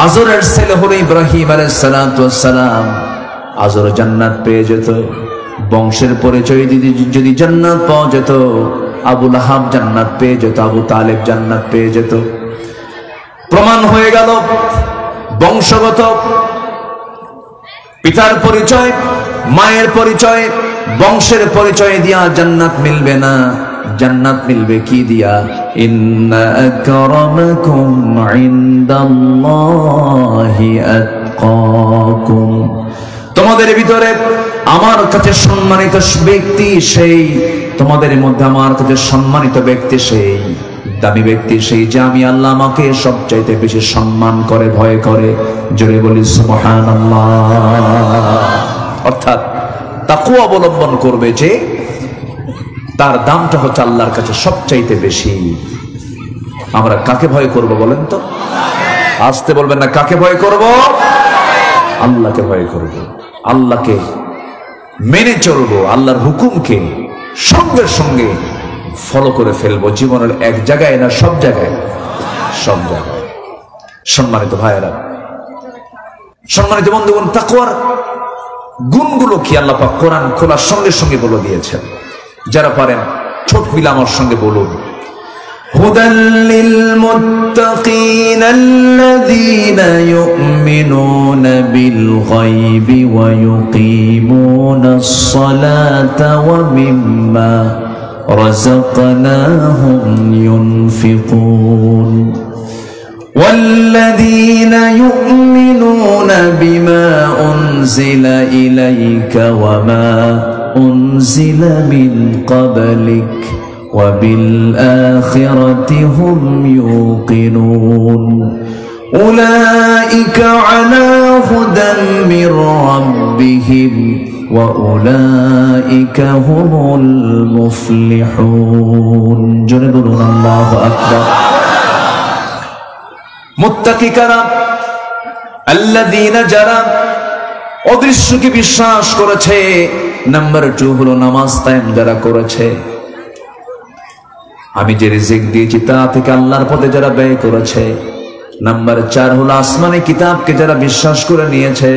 আজরের ছেলে হলো ইব্রাহিম আলাইহিস সালাম, আজর জান্নাত পেয়ে যেত। বংশের পরিচয় দিয়ে যদি জান্নাত পাওয়া যেত, আবু লাহাব জান্নাত পেয়ে যেত, আবু তালেব জান্নাত পেয়ে যেত। প্রমাণ হয়ে গেল বংশগত পিতার পরিচয়, মায়ের পরিচয়, বংশের পরিচয় দিয়া জান্নাত মিলবে না। জান্নাত মিলবে কি দিয়া? ইন্না আকরামাকুম ইনদাল্লাহি আতকাকুম, তোমাদের ভিতরে আমার কাছে সম্মানিত ব্যক্তি সেই, তোমাদের মধ্যে আমার কাছে সম্মানিত ব্যক্তি সেই, দামি ব্যক্তি সেই, যে আমি আল্লাহ আমাকে সবচাইতে বেশি সম্মান করে, ভয় করে। জোরে বলি সুবহানাল্লাহ। অর্থাৎ তাকওয়া অবলম্বন করবে যে তার দামটা হচ্ছে আল্লাহর কাছে সবচাইতে বেশি। আমরা কাকে ভয় করব বলেন তো? আসতে বলবেন না, কাকে ভয় করব? আল্লাহকে ভয় করব, আল্লাহকে মেনে চলবো, আল্লাহর হুকুমকে সঙ্গে সঙ্গে ফলো করে ফেলবো জীবনের এক জায়গায় না সব জায়গায়, সব জায়গায়। সম্মানিত ভাইয়েরা, সম্মানিত বন্ধুগণ, তাকওয়ার গুণগুলো কি আল্লাহ পাক কোরআন খোলার সঙ্গে সঙ্গে বলে দিয়েছেন। যারা পারেন ছোট মিলে আমার সঙ্গে বলুন, হুদাল লিল মুত্তাকিন আল্লাযীনা ইউমিনুনা বিল গায়বি ওয়া ইউকিমুনাস সালাতা ওয়া মিম্মা রাযাকনাহুম ইউনফিকুন والذين يؤمنون بما أنزل إليك وما أنزل من قبلك وبالآخرة هم يوقنون أولئك على هدى من ربهم وأولئك هم المفلحون جنبنا الله أكبر মুত্তাকি কারা? আল্লাযীনা, যারা অদৃশ্যকে বিশ্বাস করেছে। নাম্বার 2 হলো নামাজ কায়েম যারা করেছে। আমি যে রিজিক দিয়েছি তা থেকে আল্লাহর পথে যারা ব্যয় করেছে। নাম্বার 4 হলো আসমানি কিতাবকে যারা বিশ্বাস করে নিয়েছে।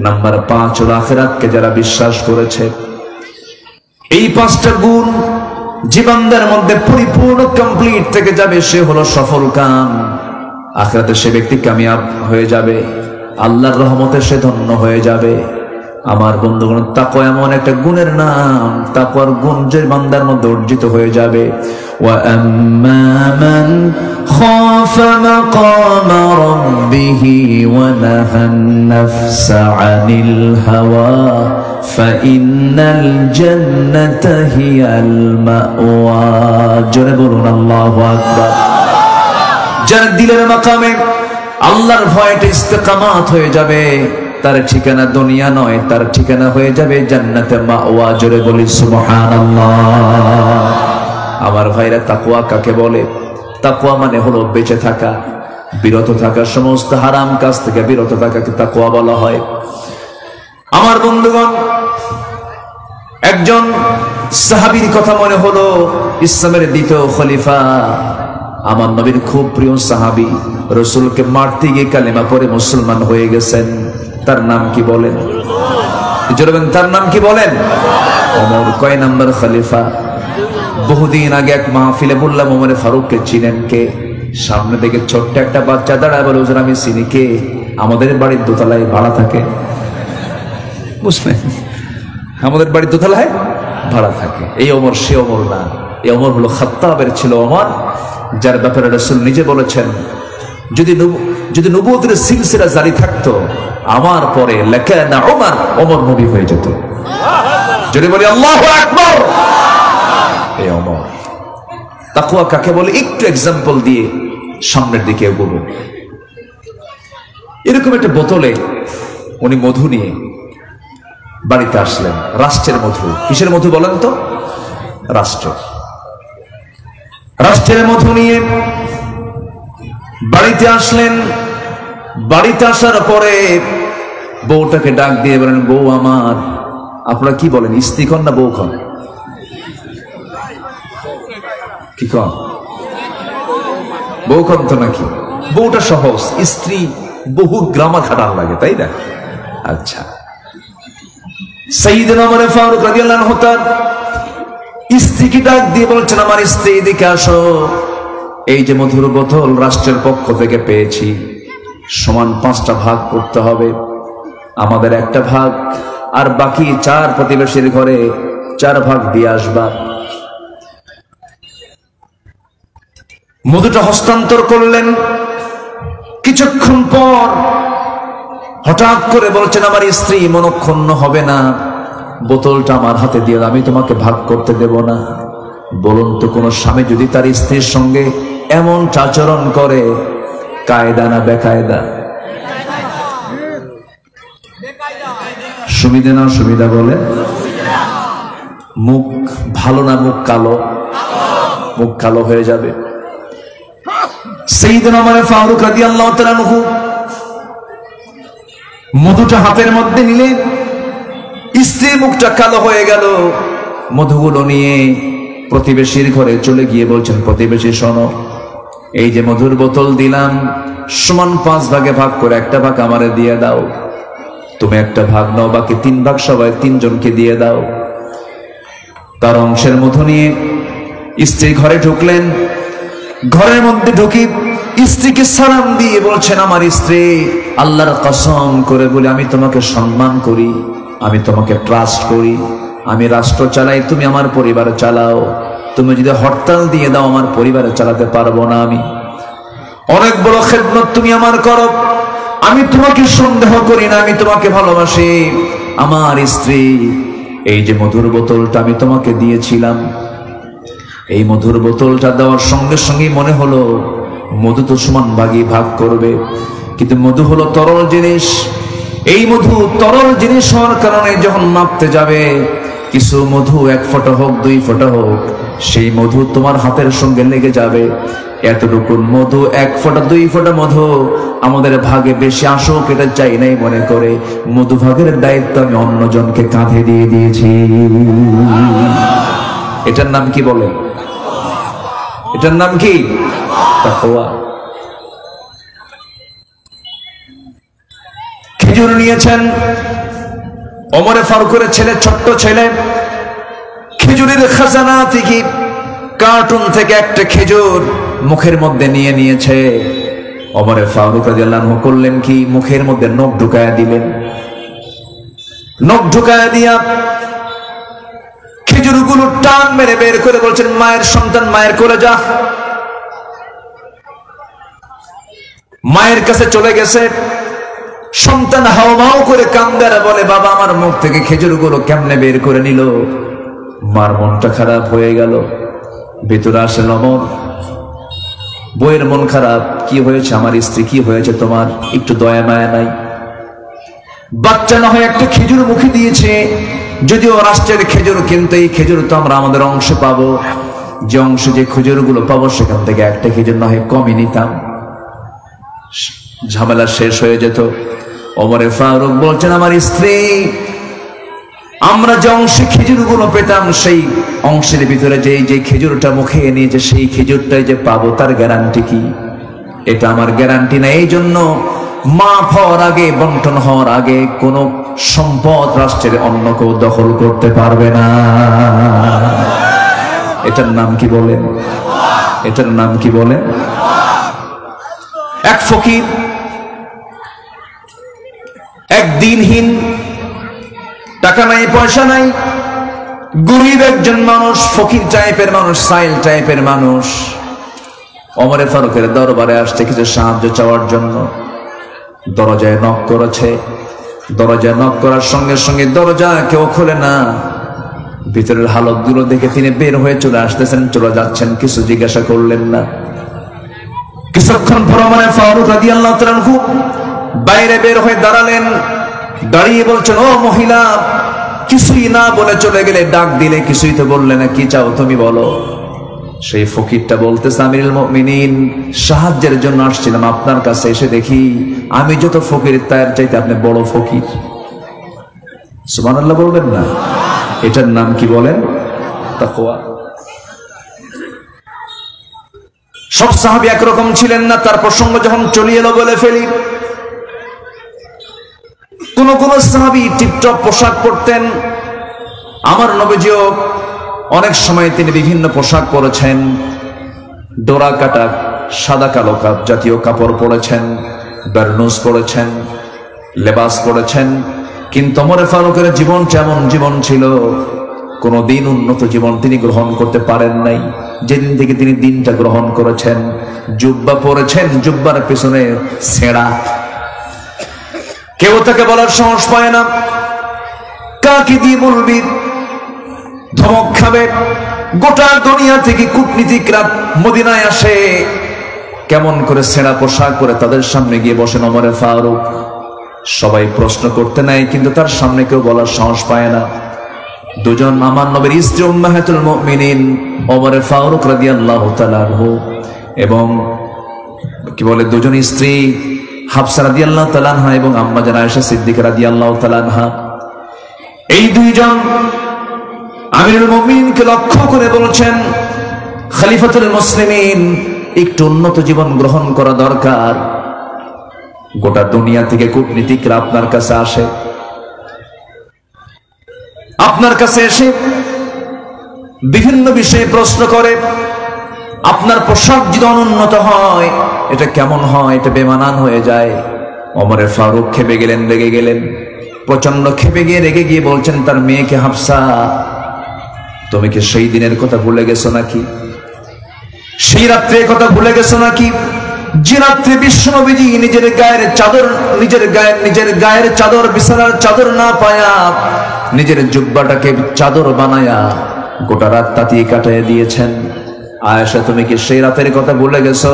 নাম্বার 5 হলো আখিরাতকে যারা বিশ্বাস করেছে। এই 5টা গুণ জীবনদের মধ্যে পরিপূর্ণ কমপ্লিট থেকে যাবে, সে হলো সফল কাম। আখিরাতে সে ব্যক্তি কামিয়াব হয়ে যাবে, আল্লাহর রহমতে সে ধন্য হয়ে যাবে। আমার বন্ধুগণ, তাকওয়া এমন একটা গুণের নাম, তাকওয়ার গুণ যে বান্দার মধ্যে অর্জিত হয়ে যাবে। ওয়া আম্মা মান খাফা মাকামা রাব্বিহি ওয়া নাহান নাফসা আনিল হাওয়া ফাইন্নাল জান্নাতা হিয়াল মাওয়া। জোরে বলুন আল্লাহু আকবার। যার দিলের মাকামে আল্লাহর ভয়টা ইস্তেকামাত হয়ে যাবে, তার ঠিকানা দুনিয়া নয়, তার ঠিকানা হয়ে যাবে জান্নাতে মাওয়া। জোরে বলি সুবহানাল্লাহ। আমার ভাইরা, তাকওয়া কাকে বলে? তাকওয়া মানে হলো বেঁচে থাকা, বিরত থাকা, সমস্ত হারাম কাজ থেকে বিরত থাকাকে তাকওয়া বলা হয়। আমার বন্ধুগণ, একজন সাহাবীর কথা মনে হলো, ইসলামের দ্বিতীয় খলিফা, আমার নবীর খুব প্রিয় সাহাবী, রাসূলকে মারতে গিয়ে কালেমা পড়ে মুসলমান হয়ে গেছেন। তার নাম কি বলেন? জোরবেন, তার নাম কি বলেন? ওমর। কয় নাম্বার খলিফা? বহুদিন আগে এক মাহফিলে বললাম, ওমরে ফারুককে চিনেন কে? সামনে থেকে ছোট্ট একটা বাচ্চা দাঁড়ায় বলে, হুজুর আমি চিনি। কে? আমাদের বাড়ির দোতলায় ভাড়া থাকে। বুঝলেন? আমাদের বাড়ি দোতলায় ভাড়া থাকে। এই ওমর সে ওমর না, এই ওমর হলো খাত্তাবের ছিল ওমর, যার ব্যাপারে রাসূল নিজে বলেছেন যদি নবুয়তের সিলসিলা জারি থাকতো আমার পরে লাকানা ওমর, ওমর নবী হয়ে যেত। যদি বলি আল্লাহু আকবার, এই ওমর। তাকওয়া কাকে বলে একটু এক্সাম্পল দিয়ে সামনের দিকে এগোবো। এরকম একটা বোতলে উনি মধু নিয়ে বাড়িতে আসলেন, রাষ্ট্রের মধু। কিসের মধু বলেন তো? রাষ্ট্রের মধু নিয়ে বাড়িতে আসলেন। বাড়িতে আসার পরে বউটাকে ডাক দিয়ে বলেন, বউ আমার, আপনারা কি বলেন, স্ত্রী কন না বউ কন? কি কন? বউ কন তো নাকি? বউটা সহজ, স্ত্রী বহু গ্রামার খাটার লাগে, তাই না? আচ্ছা, সাইয়েদনা ওমর ফারুক রাদিয়াল্লাহু আনহু তার স্ত্রীকে ডাক দিয়ে বলছেন, আমার স্ত্রী এদিকে আসো, এই যে মধুর বোতল রাষ্ট্রের পক্ষ থেকে পেয়েছি, সমান 5টা ভাগ করতে হবে। আমাদের একটা ভাগ, আর বাকি 4 প্রতিবেশীর ঘরে 4 ভাগ দিয়ে আসবা। মধুটা হস্তান্তর করলেন। কিছুক্ষণ পর হঠাৎ করে বলছেন, আমার স্ত্রী মনক্ষুণ্ণ হবে না, বোতলটা আমার হাতে দিয়ে আমি তোমাকে ভাগ করতে দেব না। বলুন তো, কোন স্বামী যদি তার স্ত্রীর সঙ্গে এমন আচরণ করে, কায়দা না বেকায়দা? সুবিধা না সুবিধা বলে? মুখ ভালো না মুখ কালো? মুখ কালো হয়ে যাবে। সাইয়েদনা ওমর ফারুক রাদিয়াল্লাহু তাআলা আনহু মধুটা হাতের মধ্যে নিলেন, স্ত্রীর মুখটা কালো হয়ে গেল। মধুগুলো নিয়ে প্রতিবেশীর ঘরে চলে গিয়ে বলছেন, প্রতিবেশী শোনো, এই যে মধুর বোতল দিলাম, সমান 5 ভাগে ভাগ করে একটা ভাগ আমারে দিয়ে দাও। তুমি একটা ভাগ নাও, বাকি 3 ভাগ সবাই 3 জনকে দিয়ে দাও। তার অংশের মধু নিয়ে স্ত্রী ঘরে ঢুকলেন। ঘরের মধ্যে ঢুকি স্ত্রীকে সালাম দিয়ে বলছেন, আমার স্ত্রী, আল্লাহর কসম করে বলে আমি তোমাকে সম্মান করি, আমি তোমাকে ট্রাস্ট করি, আমি রাষ্ট্র চালাই, তুমি আমার পরিবার চালাও। তুমি যদি হরতাল দিয়ে দাও, আমার পরিবার চালাতে পারবো না। আমি অনেক বড় খেদমত তুমি আমার করো, আমি তোমাকে সন্দেহ করি না, আমি তোমাকে ভালোবাসি। আমার স্ত্রী, এই যে মধুর বোতলটা আমি তোমাকে দিয়েছিলাম, এই মধুর বোতলটা দেওয়ার সঙ্গে সঙ্গে মনে হলো মধু তো সমান ভাগই ভাগ করবে, কিন্তু মধু হলো তরল জিনিস। এই মধু তরল জিনিস হওয়ার কারণে যখন মাপতে যাবে, কিছু মধু 1 ফোঁটা হোক 2 ফোঁটা হোক, সেই মধু তোমার হাতের সঙ্গে লেগে যাবে। এতটুকু মধু, 1 ফোঁটা 2 ফোঁটা মধু আমাদের ভাগে বেশি আসুক এটা চাই নাই মনে করে মধু ভাগের দায়িত্ব আমি অন্যজনকে কাঁধে দিয়ে দিয়েছি। এটার নাম কি বলে? এটার নাম কি? তাকওয়া। খেজুর নিয়েছেন ওমর ফারুকের ছেলে, ছোট্ট ছেলে, খেজুরের খাজানা থেকে কার্টুন থেকে একটা খেজুর মুখের মধ্যে নিয়ে নিয়েছে। ওমর ফারুক রাদিয়াল্লাহু আনহু করলেন কি, মুখের মধ্যে নখ ঢুকায়া দিলেন। নখ ঢুকায়া দিয়া খেজুরগুলো টান মেরে বের করে বলছেন, মায়ের সন্তান মায়ের কোলে যা। মায়ের কাছে চলে গেছে। সন্তান হাওমাও করে কান্দে আর বলে, বাবা আমার মুখ থেকে খেজুরগুলো কেমনে বের করে নিল। মার মনটা খারাপ হয়ে গেল। ভেতরে আসেন ওমর, বইয়ের মন খারাপ, কি হয়েছে আমার স্ত্রী, কি হয়েছে তোমার, একটু দয়া মায়া নাই? বাচ্চা না হয় একটা খেজুর মুখে দিয়েছে, যদিও রাষ্ট্রের খেজুর, কিন্তু এই খেজুর তো আমরা আমাদের অংশে পাবো। যে অংশে যে খেজুরগুলো পাবো সেখান থেকে একটা খেজুর না হয় কমই নিতাম, ঝামেলা শেষ হয়ে যেত। ওমর ফারুক বলছেন, আমার স্ত্রী, আমরা যে অংশে খেজুরগুলো পেতাম সেই অংশের ভিতরে যে খেজুরটা মুখে এনেছে সেই খেজুরটাই যে পাবো তার গ্যারান্টি কি? এটা আমার গ্যারান্টি না। এই জন্য মাপ হওয়ার আগে, বন্টন হওয়ার আগে কোন সম্পদ রাষ্ট্রের অন্য কেউ দখল করতে পারবে না। এটার নাম কি বলেন? এটার নাম কি বলেন? এক ফকির, এক দিনহীন টাকা নাই, পয়সা নাই, গরিব একজন মানুষ, ফকির টাইপের মানুষ, সাইল টাইপের মানুষ। ওমরে ফারুকের দরবারে আসছে কিছু সাহায্য চাওয়ার জন্য। দরজায় নক করেছে। দরজায় নক করার সঙ্গে সঙ্গে দরজা কেউ খোলে না। ভিতরের হালতগুলো দেখে তিনি বের হয়ে চলে আসতেছেন, চলে যাচ্ছেন, কিছু জিজ্ঞাসা করলেন না। কিছুক্ষণ পর ওমর ফারুক রাদিয়াল্লাহু তাআলা আনহু বাইরে বের হয়ে দাঁড়ালেন। দাঁড়িয়ে বলছেন, ও মহিলা, কিছুই না বলে চলে গেলে, ডাক দিলে কিছুই তো বললে না, কি চাও তুমি বলো। সেই ফকিরটা বলতেছে, আমিরুল মুমিনিন, সাহায্যের জন্য আসছিলাম আপনার কাছে, এসে দেখি আমি যত ফকির তার চাইতে আপনি বড় ফকির। সুবহানাল্লাহ বলবেন না? এটার নাম কি বলেন? তাকওয়া। সব সাহাবী একরকম ছিলেন না। তার প্রসঙ্গ যখন চলে এলো বলে ফেলি। কোন কোন সাহাবী টিপটপ পোশাক পরতেন। আমার নবীজিও অনেক সময় তিনি বিভিন্ন পোশাক পরেছেন, ডোরা কাটা সাদা কালো জাতীয় কাপড় পরেছেন, বারনুস পরেছেন, লেবাস পরেছেন। কিন্তু ওমর ফারুকের জীবনটা এমন জীবন ছিল, কোনদিন উন্নত জীবন তিনি গ্রহণ করতে পারেন নাই। যেদিন থেকে তিনি দিনটা গ্রহণ করেছেন, জুব্বা পরেছেন, জুব্বার পেছনে ছেঁড়া, কেউ তাকে বলার সাহস পায় না। কাকে দিয়ে বলবি, ধমক খাবে। গোটা দুনিয়া থেকে কূটনীতিকরা মদিনায় আসে, কেমন করে ছেঁড়া পোশাক পরে তাদের সামনে গিয়ে বসেন ওমর ফারুক। সবাই প্রশ্ন করতে নাই, কিন্তু তার সামনে কেউ বলার সাহস পায় না। দুজন আমার নবীর স্ত্রী উম্মাহাতুল মুমিনিন ওমর ফারুক রাদিয়াল্লাহু তাআলা আনহু এবং কি বলে দুজন স্ত্রী হাফসা রাদিয়াল্লাহু তাআলা আনহা এবং আম্মা জান আয়েশা সিদ্দিকা রাদিয়াল্লাহু তাআলা আনহা, এই দুইজন আমিরুল মুমিনিনকে লক্ষ্য করে বলছেন, খলিফাতুল মুসলিমিন, একটু উন্নত জীবন গ্রহণ করা দরকার। গোটা দুনিয়া থেকে কূটনীতিকরা আপনার কাছে আসে, আপনার কাছে এসে বিভিন্ন বিষয়ে প্রশ্ন করে। আপনার পোশাক যদি অনুন্নত হয়, এটা কেমন হয়, এটা বেমানান হয়ে যায়। ওমর ফারুক খেপে গেলেন, রেগে গেলেন, প্রচন্ড খেপে গিয়ে রেগে গিয়ে বলছেন তার মেয়েকে, হাফসা, তুমি কি সেই দিনের কথা ভুলে গেছো নাকি? সেই রাত্রে কথা ভুলে গেছো নাকি? যে রাত্রে বিশ্বনবীজি নিজের গায়ের চাদর বিছানার চাদর না পায়া নিজের জুব্বাটাকে চাদর বানায়া গোটা রাত তাতিয়ে কাটিয়ে দিয়েছেন। আয়েশা, তুমি কি সেই রাতের কথা ভুলে গেছো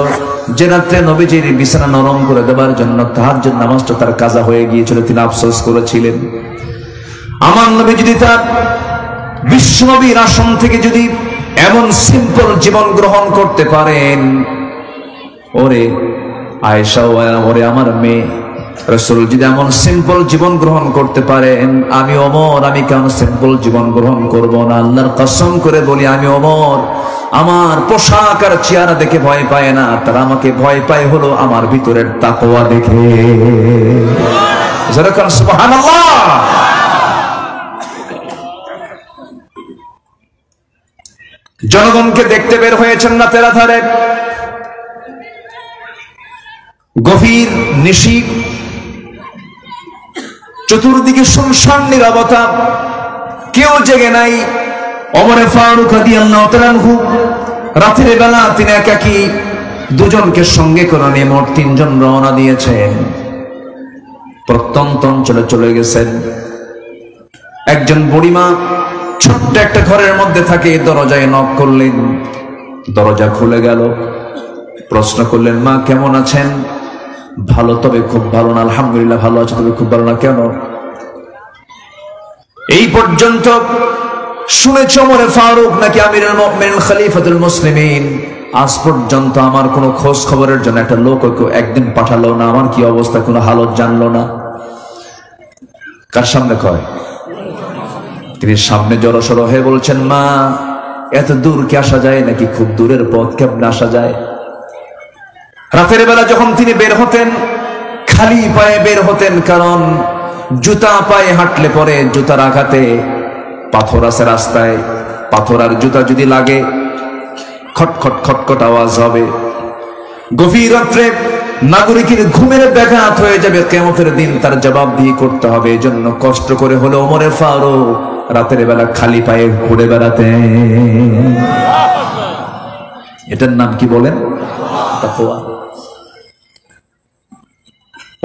যে রাত্রে নবীজির বিছানা নরম করে দেওয়ার জন্য তাহাজ্জুদ নামাজটা তার কাজা হয়ে গিয়েছিল, তিনি আফসোস করেছিলেন। আমার নবী যদি তার বিশ্বনবীর আসন থেকে যদি এমন সিম্পল জীবন গ্রহণ করতে পারেন, ওরে আয়েশা, ওরে আমার মেয়ে, রাসূল যদি এমন সিম্পল জীবন গ্রহণ করতে পারেন, আমি ওমর, আমি কেন সিম্পল জীবন গ্রহণ করব না? আল্লাহর কসম করে বলি, আমি ওমর আমার পোশাক আর চেহারা দেখে ভয় পায় না, তারা আমাকে ভয় পায় হলো আমার ভিতরের তাকওয়া দেখে। যারা কান সুবহানাল্লাহ। জনগণকে দেখতে বের হয়েছেন না তেরা ধারে, গভীর নিশি, চতুর্দিকে শুনশান নীরবতা, কেউ জেগে নাই। ওমর ফারুক রাদিয়াল্লাহু তাআলা আনহু রাতের বেলা তিনি একাকী দুজনকে সঙ্গে করে নিয়ে মোট তিনজন রওনা দিয়েছেন। প্রত্যন্ত অঞ্চলে চলে গেছেন। একজন বুড়িমা ছোট্ট একটা ঘরের মধ্যে থাকে, দরজায় নক করলেন, দরজা খুলে গেল। প্রশ্ন করলেন, মা কেমন আছেন? ভালো, তবে খুব ভালো না। আলহামদুলিল্লাহ ভালো আছে, তবে খুব ভালো না। কেন? এই পর্যন্ত শুনেছ ওমর ফারুক নাকি আমিরুল মুমিনিন খলিফাতুল মুসলিমিন, আজ পর্যন্ত আমার কোনো খোঁজ খবরের জন্য একটা লোক একদিন পাঠালো না, আমার কি অবস্থা কোনো হালত জানলো না। কার সামনে কয়? তিনি সামনে জড়সড় হয়ে বলছেন, মা এত দূর কি আসা যায় নাকি? খুব দূরের পথ, কেমনে আসা যায়? রাতের বেলা যখন তিনি বের হতেন, খালি পায়ে বের হতেন, কারণ জুতা পায়ে হাঁটলে পরে জুতার আঘাতে পাথর আছে রাস্তায়, পাথর আর জুতা যদি লাগে খটখট খটখট আওয়াজ হবে। গভীর রাত্রে নাগরিকের ঘুমের ব্যাঘাত হয়ে যাবে, কিয়ামতের দিন তার জবাবদিহি করতে হবে। এজন্য কষ্ট করে হলো ওমরে ফারুক রাতের বেলা খালি পায়ে ঘুরে বেড়াতেন। এটার নাম কি বলেন? তাকওয়া।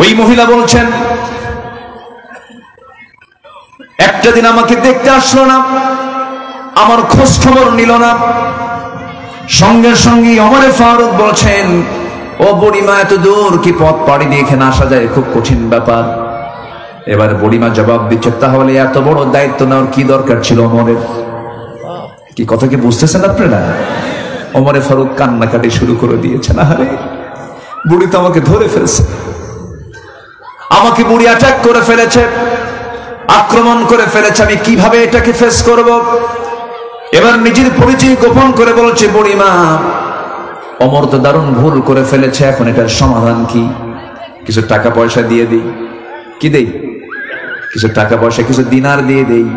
ওই মহিলা বলছেন, একটা দিন আমাকে দেখতে আসলো না, আমার খোঁজ খবর নিল না। সঙ্গে সঙ্গে ওমরে ফারুক বলছেন, ও বুড়িমা, এত দূর কি পথ পাড়ি দিয়ে এখানে আসা যায়? খুব কঠিন ব্যাপার। এবার বুড়িমা জবাব দিচ্ছে, তাহলে এত বড় দায়িত্ব নেওয়ার কি দরকার ছিল ওমরের? কি কথা কি বুঝতেছেন আপনারা? ওমরে ফারুক কান্নাকাটি শুরু করে দিয়েছেন। আরে বুড়ি তো আমাকে ধরে ফেলছে, আমাকে বুড়ি অ্যাটাক করে ফেলেছে, আক্রমণ করে ফেলেছে, আমি কিভাবে এটাকে ফেস করব? এবার নিজের পরিচয় গোপন করে বলছে, বুড়িমা, ওমর তো দারুণ ভুল করে ফেলেছে, এখন এটার সমাধান কি? কিছু টাকা পয়সা দিয়ে দিই। কি দেই? কিছু টাকা পয়সা, কিছু দিনার দিয়ে দেই।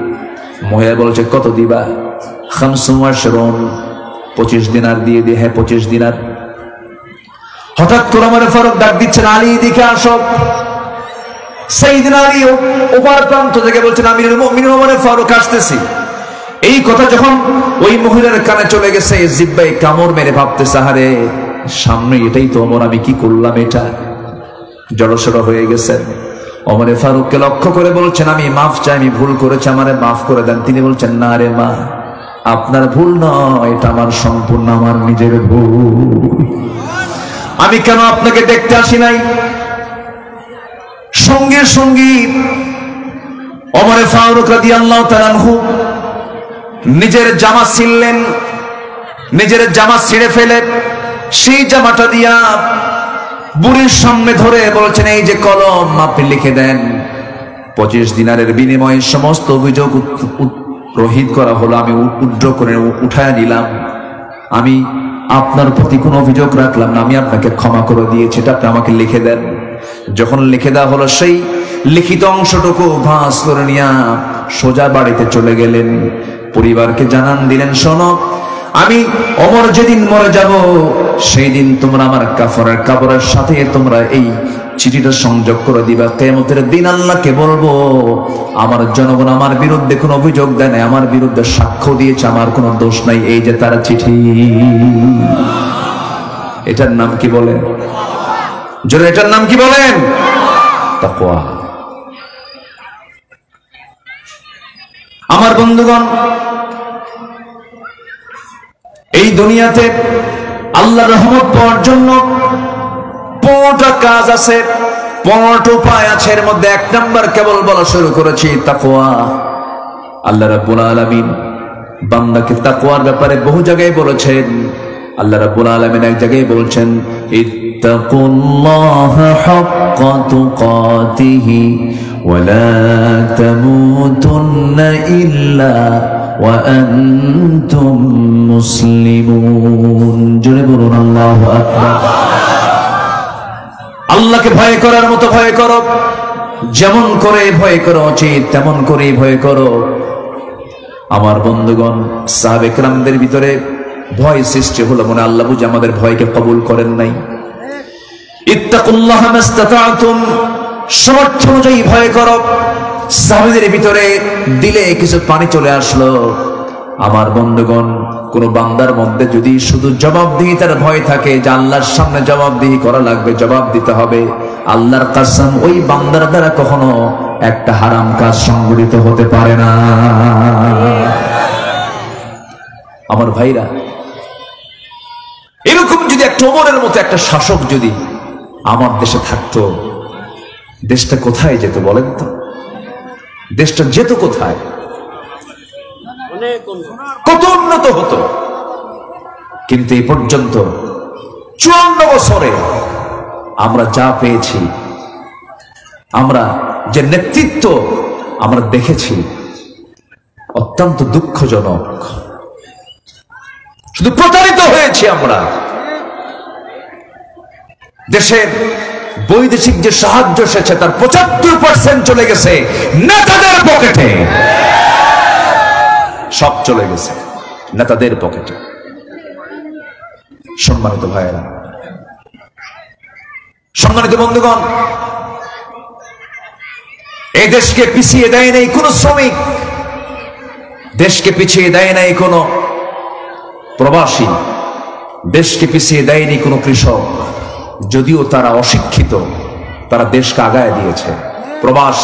মহিলা বলছে, কত দিবা? 25 দিনার দিয়ে দিই। হ্যাঁ, 25 দিনার। হঠাৎ করে ওমর ফারুক ডাক দিচ্ছেন, আলী দিকে আসো। সাইয়েদনা আলী ওপার প্রান্ত থেকে বলছেন, আমিরুল মুমিনিন ওমর ফারুক আসতেছি। এই কথা যখন ওই মহিলার কানে চলে গেছে, জিব্বায় কামড় মেরে ভাবতেছে, আরে সামনে এটাই তো ওমর, আমি কি করলাম? এটা জড়সড় হয়ে গেছেন। ওমর ফারুককে লক্ষ্য করে বলছেন, আমি মাফ চাই, আমি ভুল করেছি, আমারে মাফ করে দেন। তিনি বলছেন, না রে মা, আপনার ভুল নয়, এটা আমার সম্পূর্ণ আমার নিজের ভুল। আমি কেন আপনাকে দেখতে আসি নাই? সঙ্গে সঙ্গে ওমর ফারুক রাদিয়াল্লাহু তাআলা আনহু নিজের জামা ছিঁড়লেন, নিজের জামা ছিঁড়ে ফেলে সেই জামাটা দিয়া বুড়ির সামনে ধরে বলছেন, এই যে কলম, আপনি লিখে দেন। 25 দিনারের বিনিময়ে সমস্ত অভিযোগ রহিত করা হলো, আমি উড্র করে উঠায় নিলাম। আমি আপনার প্রতি কোনো অভিযোগ রাখলাম না, আমি আপনাকে ক্ষমা করে দিয়েছি, এটা আপনি আমাকে লিখে দেন। যখন লিখে দেওয়া হলো, সেই লিখিত অংশটুকু ভাঁজ করে নিয়ে সোজা বাড়িতে চলে গেলেন। পরিবারকে জানান দিলেন, শোনো, আমি ওমর যেদিন মরে যাব সেই দিন তোমরা আমার কাফনের সাথে তোমরা এই চিঠিটা সংযোগ করে দিবা। কিয়ামতের দিন আল্লাহকে বলবো, আমার জনগণ আমার বিরুদ্ধে কোনো অভিযোগ দেয় না, আমার বিরুদ্ধে সাক্ষ্য দিয়েছে, আমার কোনো দোষ নাই, এই যে তার চিঠি। এটার নাম কি বলেন? জোরে এটার নাম কি বলেন? তাকওয়া। আমার বন্ধুগণ, এই দুনিয়াতে আল্লাহর রহমত পাওয়ার জন্য 5টা কাজ আছে, 5টা উপায় আছে। এর মধ্যে 1 নাম্বার কেবল বলা শুরু করেছি, তাকওয়া। আল্লাহ রাব্বুল আলামিন বান্দাকে তাকওয়ার ব্যাপারে বহু জায়গায় বলেছেন। আল্লাহ রাব্বুল আলামিন এক জায়গায় বলছেন, ইত্তাকুল্লাহা হাক্কা তুকাতিহি ওয়া লা তামুতুন্না ইল্লা ওয়া আনতুম মুসলিমুন। জোরে বলুন আল্লাহু আকবার। আল্লাহকে ভয় করার মতো ভয় করো, যেমন করে ভয় করা উচিত তেমন করে ভয় করো। আমার বন্ধুগণ, সাহাবে কেরামদের ভিতরে ভয় সৃষ্টি হলো, মনে আল্লাহ বুঝে আমাদের ভয়কে কবুল করেন নাই। ইত্তাকুল্লাহা মাস্তাতা'তুম, সামর্থ্য অনুযায়ী ভয় করো। সাহাবীদের ভিতরে দিলে কিছু পানি চলে আসলো। আমার বন্ধুগণ, কোন বান্দার মধ্যে যদি শুধু জবাবদিহিতার ভয় থাকে, যে আল্লাহর সামনে জবাবদিহি করা লাগবে, জবাব দিতে হবে, আল্লাহর কসম, ওই বান্দার দ্বারা কখনো একটা হারাম কাজ সংঘটিত হতে পারে না। আমার ভাইরা, এরকম যদি একটা ওমরের মতো একটা শাসক যদি আমার দেশে থাকতো, দেশটা কোথায় যেত বলেন তো? দেশটা যেত কোথায়? কত উন্নত হতো। কিন্তু এই পর্যন্ত 54 বছরে আমরা যা পেয়েছি, আমরা যে নেতৃত্ব আমরা দেখেছি, অত্যন্ত দুঃখজনক। শুধু প্রতারিত হয়েছি আমরা। দেশের বৈদেশিক যে সাহায্য এসেছে তার 75% চলে গেছে নেতাদের পকেটে। সব চলে গেছে নেতাদের পকেটে। সম্মানিত ভাইয়েরা, সম্মানিত বন্ধুগণ, এই দেশকে পিছিয়ে দেয় নাই কোন শ্রমিক, দেশকে পিছিয়ে দেয় নাই কোন প্রবাসী, দেশকে পিছিয়ে দেয়নি কোন কৃষক। যদিও তারা অশিক্ষিত, তারা দেশকে আগায় দিয়েছে। প্রবাস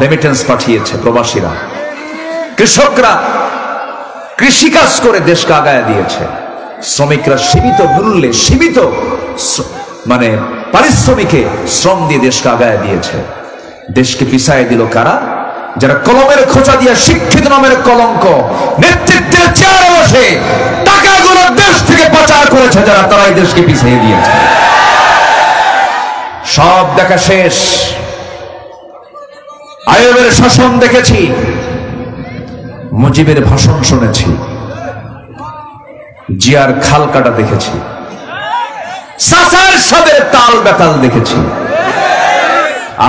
রেমিটেন্স পাঠিয়েছে প্রবাসীরা, কৃষকরা কৃষিকাজ করে দেশকে আগায় দিয়েছে, শ্রমিকরা সীমিত মূল্যে সীমিত মানে পারিশ্রমিকে শ্রম দিয়ে দেশকে আগায় দিয়েছে। দেশকে পিছায় দিল কারা? যারা কলমের খোঁচা দিয়ে শিক্ষিত নামের কলঙ্ক, নেতৃত্বের চেয়ারে বসে টাকাগুলো দেশ থেকে পাচার করেছে যারা, তারাই দেশকে পিছিয়ে দিয়েছে। সব দেখা শেষ। আইয়ুবের শাসন দেখেছি, মুজিবের ভাষণ শুনেছি, জিয়ার খাল কাটা দেখেছি, সাসার সাদের তাল বেতাল দেখেছি,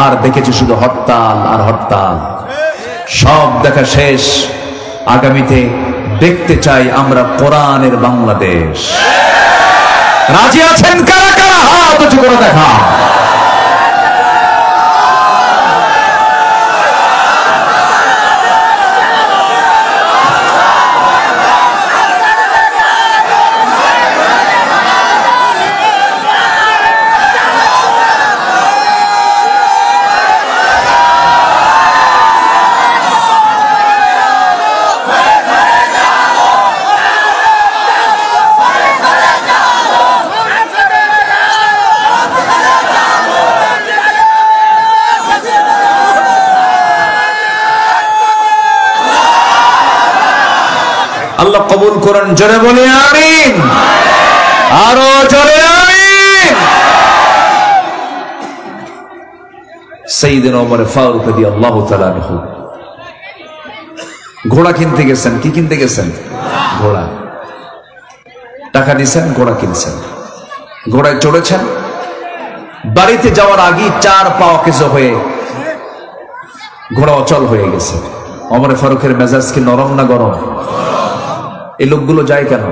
আর দেখেছি শুধু হরতাল আর হরতাল। সব দেখা শেষ। আগামীতে দেখতে চাই আমরা কোরআনের বাংলাদেশ। রাজি আছেন কারা কারা? হাত উঁচু করে দেখা। আল্লাহ কবুল করেন, জোরে বলি আমিন, আরো জোরে আমিন। সাইয়েদনা ওমর ফারুক রাদিয়াল্লাহু তাআলা আনহু ঘোড়া কিনতে গেছেন। কি কিনতে গেছেন? ঘোড়া। টাকা দিয়েছেন, ঘোড়া কিনছেন, ঘোড়ায় চড়েছেন। বাড়িতে যাওয়ার আগে 4 পা অকেজো হয়ে ঘোড়া অচল হয়ে গেছে। ওমর ফারুকের মেজাজ কি নরম না গরম? এই লোকগুলো যায় কেন?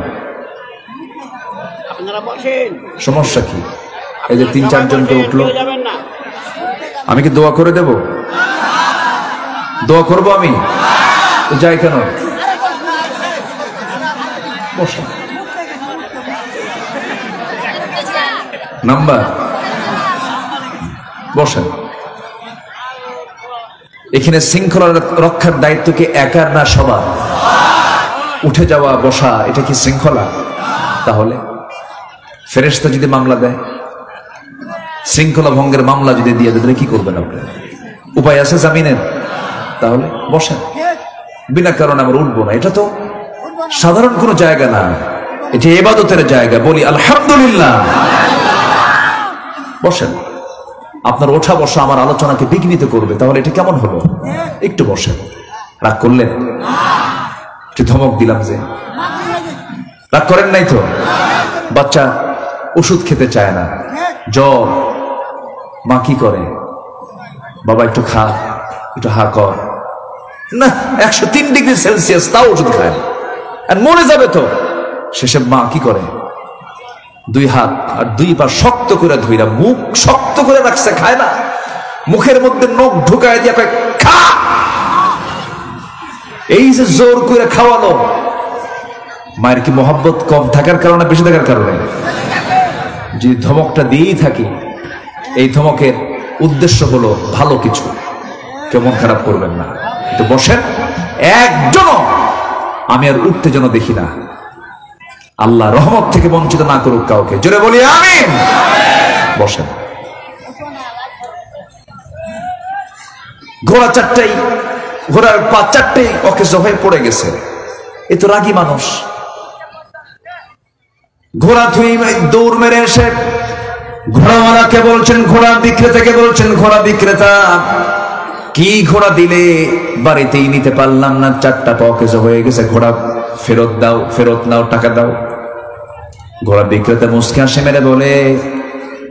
সমস্যা কি? এই যে 3-4 জনকে উঠলো, আমি কি দোয়া করে দেব? দোয়া করব আমি? যায় কেন? নাম্বার বসেন। এখানে শৃঙ্খলা রক্ষার দায়িত্ব কি একার না সবার? উঠে যাওয়া বসা এটা কি শৃঙ্খলা? তাহলে ফেরেশতা যদি মামলা দেয়, শৃঙ্খলা ভঙ্গের মামলা যদি দিয়ে দেয়, কি করবেন আপনি? উপায় আছে জামিনের? তাহলে বসেন। বিনা কারণে আমরা উঠবো না, এটা তো সাধারণ কোনো জায়গা না, এটা ইবাদতের জায়গা। বলি আলহামদুলিল্লাহ। বসেন। আপনার ওঠা বসা আমার আলোচনাকে বিঘ্নিত করবে, তাহলে এটা কেমন হলো? একটু বসেন। রাগ করলেন? একটু ধমক দিলাম যে। রাগ করেন নাই তো? বাচ্চা ওষুধ খেতে চায় না, জ্বর, মা কি করে? বাবা একটু খা, একটু হা কর না, 103 ডিগ্রি সেলসিয়াস, তাও ওষুধ খায় আর মরে যাবে তো। শেষে মা কি করে? 2 হাত আর 2 পা শক্ত করে ধইরা, মুখ শক্ত করে রাখছে, খায় না, মুখের মধ্যে নখ ঢুকায় দিয়ে খা। এই যে জোর করে খাওয়ালো, মায়ের কি মহব্বত কম থাকার কারণে, বেশি থাকার কারণে? যদি ধমকটা দিয়েই থাকি, এই ধমকের উদ্দেশ্য হলো ভালো কিছু, কেমন খারাপ করবেন না। তো বসেন। একজনও আমি আর উঠতে যেন দেখি না, আল্লাহ রহমত থেকে বঞ্চিত না করুক কাউকে। জোরে বলি আমিন। বসেন। ঘোড়া 4টাই, ঘোড়ার পা 4টাই অকেজ হয়ে পড়ে গেছে। এ তো রাগী মানুষ। ঘোড়া থুই দৌড় মেরে এসে ঘোড়াওয়ালাকে বলছেন, ঘোড়া বিক্রেতাকে বলছেন, ঘোড়া বিক্রেতা কি ঘোড়া দিলে? বাড়িতেই নিতে পারলাম না, 4টা পা অকেজ হয়ে গেছে, ঘোড়া ফেরত দাও, ফেরত নাও, টাকা দাও। ঘোড়া বিক্রেতা মুস্কি হাসি মেরে বলে,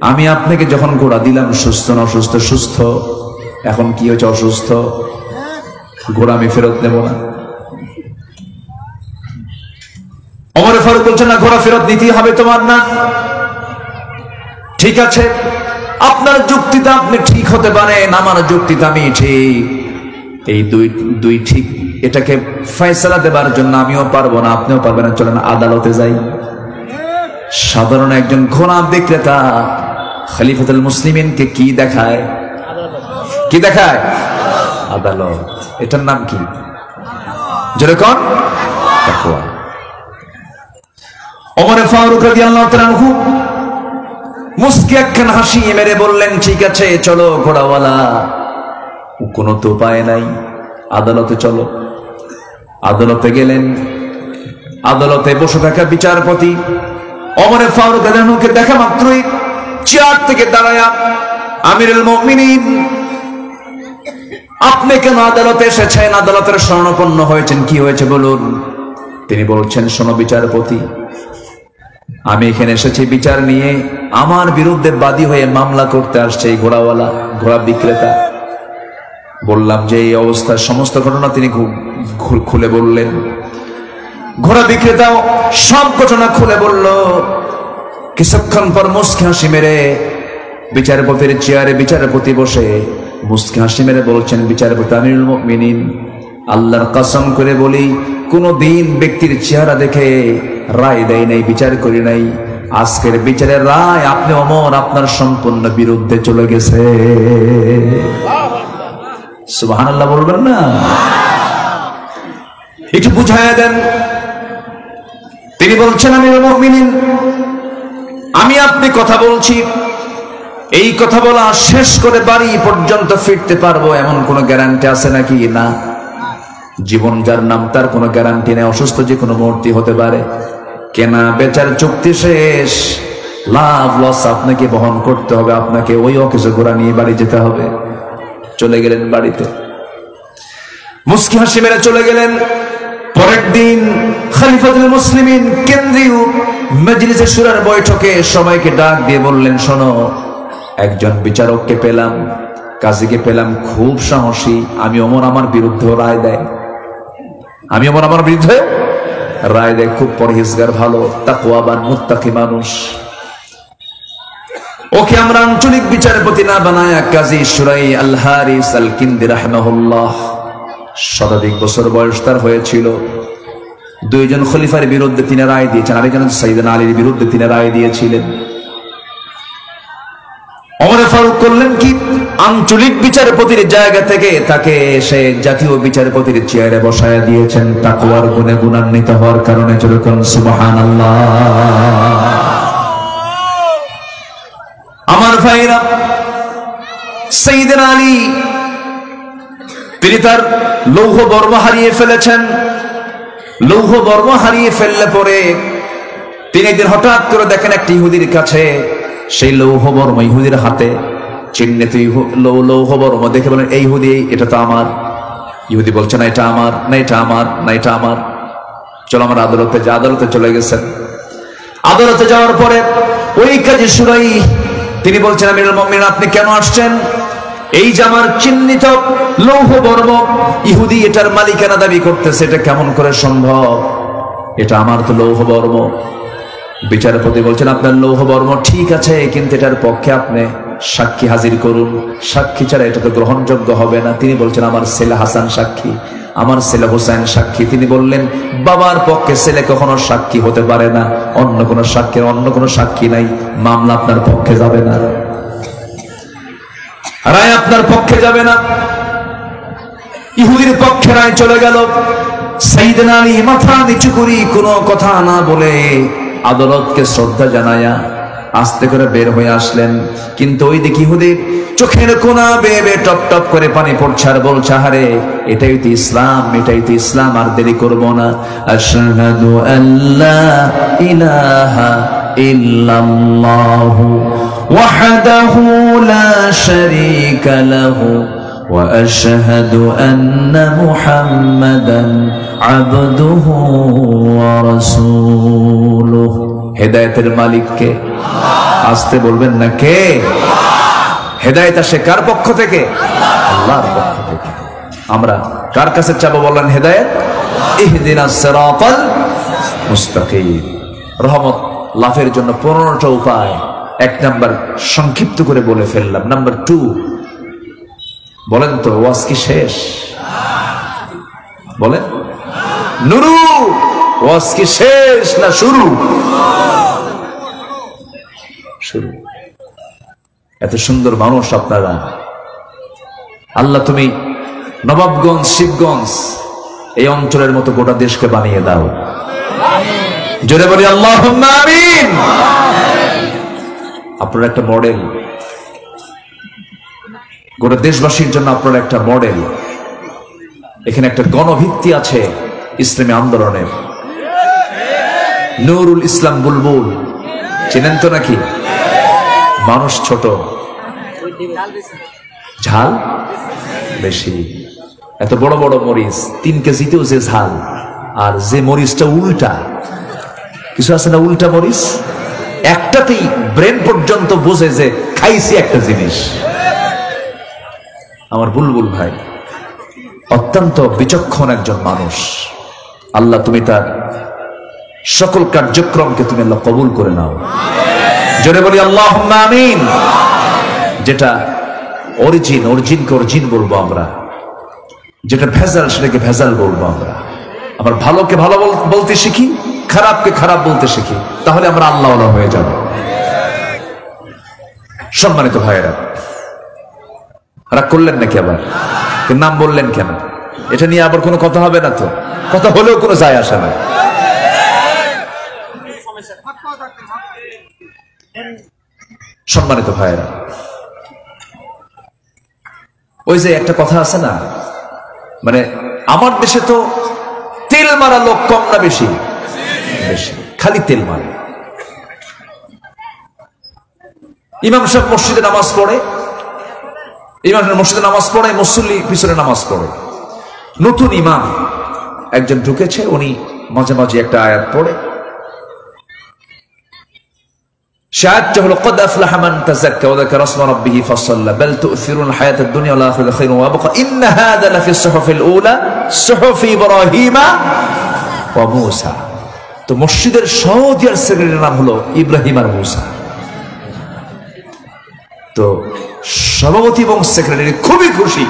আমি আপনাকে যখন ঘোড়া দিলাম সুস্থ না অসুস্থ? সুস্থ। এখন কি হয়েছে? অসুস্থ। ঘোড়া আমি ফেরত নেব না। ওমর ফারুক বলছেন, না, ঘোড়া ফেরত নিতেই হবে তোমার। না, ঠিক আছে, আপনার যুক্তিতে আপনি ঠিক হতে পারেন, আমার যুক্তিতে আমি ঠিক। এই দুই ঠিক এটাকে ফয়সালা দেবার জন্য আমিও পারবো না, আপনিও পারবেন না, চলেন আদালতে যাই। সাধারণ একজন ঘোড়া বিক্রেতা খলিফাতুল মুসলিমিনকে কি দেখায়? কি দেখায়? আদালত। এটার নাম কি? যেরকম তাকওয়া। ওমর ফারুক রাদিয়াল্লাহু তাআলা আনহু মুস্কি একখান হাসি মেরে বললেন, ঠিক আছে চলো ঘোড়াওয়ালা, কোনো তো উপায় নাই, আদালতে চলো। আদালতে গেলেন। আদালতে বসে থাকা বিচারপতি ওমর ফারুক রাদিয়াল্লাহু আনহুকে দেখা মাত্রই চেয়ার থেকে দাঁড়ায়া, আমিরুল মুমিনিন আপনি কেন আদালতে এসেছেন? আদালতের শরণাপন্ন হয়েছেন, কি হয়েছে বলুন। তিনি বলছেন, শোনো বিচারপতি, আমি এখানে এসেছি বিচার নিয়ে, আমার বিরুদ্ধে বাদী হয়ে মামলা করতে আসছে এই ঘোড়াওয়ালা, ঘোড়া বিক্রেতা। বললাম যে এই অবস্থার সমস্ত ঘটনা তিনি খুলে বললেন। ঘোড়া বিক্রেতাও সব ঘটনা খুলে বলল। কিছুক্ষণ পর মুস্কি হাসি মেরে বিচারপতির চেয়ারে বিচারপতি বসে মুস্কি হাসি মেরে বলছেন, বিচারপতি আমিরুল মুমিনিন, আল্লাহর কসম করে বলি, কোনদিন ব্যক্তির চেহারা দেখে রায় দেয় নাই, বিচার করি নাই। আজকের বিচারের রায় আপনি ওমর আপনার সম্পূর্ণ বিরুদ্ধে চলে গেছে। সুবহানাল্লাহ বলবেন না? একটু বুঝায়া দেন। তিনি বলছেন, আমিরুল মুমিনিন, আমি আপনি কথা বলছি, এই কথা বলা শেষ করে বাড়ি পর্যন্ত ফিরতে পারবো এমন কোন গ্যারান্টি আছে নাকি? না। জীবন যার নাম তার কোনো গ্যারান্টি নেই, অসুস্থ যে কোনো মুহূর্তে হতে পারে। কেনা বেচার চুক্তি শেষ, লাভ লস আপনাকে বহন করতে হবে, আপনাকে ওই অকেজো ঘোড়া নিয়ে বাড়ি যেতে হবে। চলে গেলেন বাড়িতে, মুস্কি হাসি মেরে চলে গেলেন। পরের দিন খলিফাতুল মুসলিমিন কেন্দ্রীয় মজলিসে শুরার বৈঠকে সবাইকে ডাক দিয়ে বললেন, শোনো, একজন বিচারককে পেলাম, কাজীকে পেলাম, খুব সাহসী। আমি ওমর আমার বিরুদ্ধে রায় দেয়, আমি ওমর আমার বিরুদ্ধে রায় দেয়, খুব পরহেজগার, ভালো তাকওয়াবান মুত্তাকি মানুষ। ওকে আমরা আঞ্চলিক বিচারপতি না বানায়া কাজী শুরাই আল হারিস আল কিন্দি রাহিমাহুল্লাহ, শতাধিক বছর বয়স তার হয়েছিল। দুইজন খলিফার বিরুদ্ধে তিনি রায় দিয়েছেন, আরেকজন সাইয়েদনা আলীর বিরুদ্ধে তিনি রায় দিয়েছিলেন। ওমর ফারুক করলেন কি, আঞ্চলিক বিচারপতির জায়গা থেকে তাকে সে জাতীয় বিচারপতির চেয়ারে বসায়া দিয়েছেন, তাকওয়ার গুণে গুণান্বিত হওয়ার কারণে। যেরকম সুবহানাল্লাহ। আমার ভাইরা, সাইয়েদনা আলী তিনি তার লৌহ বর্ম হারিয়ে ফেলেছেন। লৌহ বর্ম হারিয়ে ফেললে পরে তিনি একদিন হঠাৎ করে দেখেন একটি ইহুদির কাছে সেই লৌহ বর্ম ইহুদির হাতে চিহ্নিত লৌহ বর্ম দেখে বলেন, এই ইহুদি, এটা তো আমার। ইহুদি বলছে, না এটা আমার, না এটা আমার, না এটা আমার, চলো আমার আদালতে যা। আদালতে চলে গেছেন। আদালতে যাওয়ার পরে ওই কাজী শুরাই তিনি বলছেন, আমিরুল মুমিনিন আপনি কেন আসছেন? এই যে আমার চিহ্নিত লৌহ বর্ম, ইহুদি এটার মালিকানা দাবি করতেছে, এটা কেমন করে সম্ভব? এটা আমার তো লৌহ বর্ম। বিচারপতি বলছেন, আপনার লৌহ বর্ম ঠিক আছে, কিন্তু এটার পক্ষে আপনি সাক্ষী হাজির করুন, সাক্ষী ছাড়া এটা তো গ্রহণযোগ্য হবে না। তিনি বলছেন, আমার ছেলে হাসান সাক্ষী, আমার ছেলে হোসেন সাক্ষী। তিনি বললেন, বাবার পক্ষে ছেলে কখনো সাক্ষী হতে পারে না, অন্য কোনো সাক্ষীর অন্য কোনো সাক্ষী নাই, মামলা আপনার পক্ষে যাবে না, রায় আপনার পক্ষে যাবে না। ইহুদির পক্ষে রায় চলে গেল। সাইয়েদনা আলী মাথা নিচু করি কোনো কথা না বলে আদালতকে শ্রদ্ধা জানায়া আস্তে করে বের হয়ে আসলেন। কিন্তু ওই দিকে ইহুদির চোখের কোনা বেয়ে বেয়ে টপ টপ করে পানি পড়ছে আর বলছে, আহারে এটাই তো ইসলাম, এটাই তো ইসলাম, আর দেরি করব না। আশহাদু আল্লা ইলাহা ইল্লাল্লাহু ওয়াহদাহু লা শারীকা লাহু ওয়া আশহাদু আন্না মুহাম্মাদান আবদুহু ওয়া রাসূলুহু। হেদায়েতের মালিক কে? আসতে বলবেন না, কে? হেদায়েত আসে কার পক্ষ থেকে? আল্লাহর পক্ষ থেকে। আমরা কার কাছে চাবো বলেন? হেদায়েত। ইহদিনাস সিরাতাল মুস্তাকিম। রহমত লাভের জন্য 15টা উপায় এক নাম্বার সংক্ষিপ্ত করে বলে ফেললাম। নাম্বার 2, বলেন তো ওয়াজ কি শেষ? বলেন নুরু, ওয়াজ কি শেষ না শুরু? শুরু। এত সুন্দর মানুষ আপনারা। আল্লাহ তুমি নবাবগঞ্জ, শিবগঞ্জ এই অঞ্চলের মতো গোটা দেশকে বানিয়ে দাও। জোরে বলি আল্লাহুম্মা আমিন। আপনারা একটা মডেল, গোটা দেশবাসীর জন্য আপনারা একটা মডেল। এখানে একটা গণভিত্তি আছে ইসলামী আন্দোলনের। নুরুল ইসলাম বুলবুল চেনেন তো নাকি? মানুষ ছোট, ঝাল বেশি। এত বড় বড় মরিচ, 3 কেজিতেও যে ঝাল, আর যে মরিচটা উল্টা, কিছু আছে না উল্টা মরিচ, একটাতেই ব্রেন পর্যন্ত বোঝে যে খাইছি একটা জিনিস। আমার বুলবুল ভাই অত্যন্ত বিচক্ষণ একজন মানুষ। আল্লাহ তুমি তার সকল কার্যক্রমকে তুমি আল্লাহ কবুল করে নাও। জোরে বলি আল্লাহুম্মা আমিন। যেটা অরিজিনকে অরিজিন বলবো আমরা, যেটা ভেজাল সেটাকে ভেজাল বলবো আমরা। আমরা ভালোকে ভালো বলতে শিখি, খারাপকে খারাপ বলতে শিখি, তাহলে আমরা আল্লাহওয়ালা হয়ে যাব। সম্মানিত ভাইয়েরা, রাগ করলেন নাকি? আবার নাম বললেন কেন? এটা নিয়ে আবার কোনো কথা হবে না তো? কথা হলেও কোনো যায় আসে না। সম্মানিত ভাইয়েরা, ওই যে একটা কথা আছে না, মানে আমার দেশে তো তেল মারা লোক কম না বেশি? বেশি, খালি তেল মারে। ইমাম সাহেব মসজিদে নামাজ পড়ে, ইমাম মসজিদে নামাজ পড়ে, মুসল্লি পিছনে নামাজ পড়ে। নতুন ইমাম একজন ঢুকেছে, উনি মাঝে মাঝে একটা আয়াত পড়ে। শায়াতটা হলো قد أفلح من تزكى وذكر اسم ربه فصلى بل تؤثرون الحياة الدنيا والآخرة خير وأبقى إن هذا لفي الصحف الأولى صحف إبراهيم وموسى। তো মসজিদের সহজিয়ার সেক্রেটারির নাম হলো ইব্রাহিম আর মুসা। তো সভাপতি এবং সেক্রেটারি খুবই খুশি,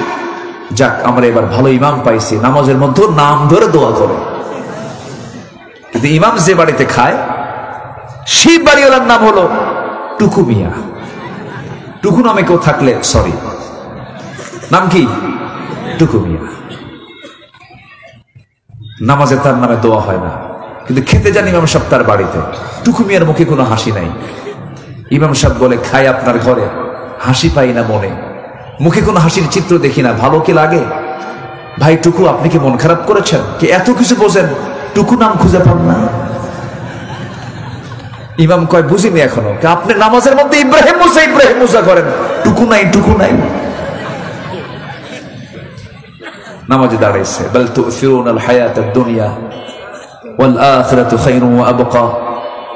যাক আমরা এবার ভালো ইমাম পাইছি, নামাজের মধ্যে নাম ধরে দোয়া করে। কিন্তু ইমাম যে বাড়িতে খায় সেই বাড়িওয়ালার নাম হলো টুকু মিয়া। টুকু নামে কেউ থাকলে সরি, নাম কি? টুকু মিয়া। নামাজে তার নামে দোয়া হয় না, কিন্তু খেতে যান ইমাম সাহেব তার বাড়িতে। টুকু মিয়ার মুখে কোনো হাসি নাই। ইমাম সাহেব বলে, খাই আপনার ঘরে, হাসি পাই না মনে, মুখে কোনো হাসির চিত্র দেখি না, ভালো কি লাগে? ভাই টুকু, আপনি কি মন খারাপ করেছেন? কি এত কিছু বোঝেন, টুকু নাম খুঁজে পান না? ইমাম কয়, বুঝিনি এখনো। আপনি নামাজের মধ্যে ইব্রাহিম মুসা করেন, টুকু নাই, টুকু নাই। নামাজে দাঁড়াইছে, বাল তুসিরুনাল হায়াতাদ দুনিয়া ওয়াল আখিরাতু খায়রুন ওয়া আবকা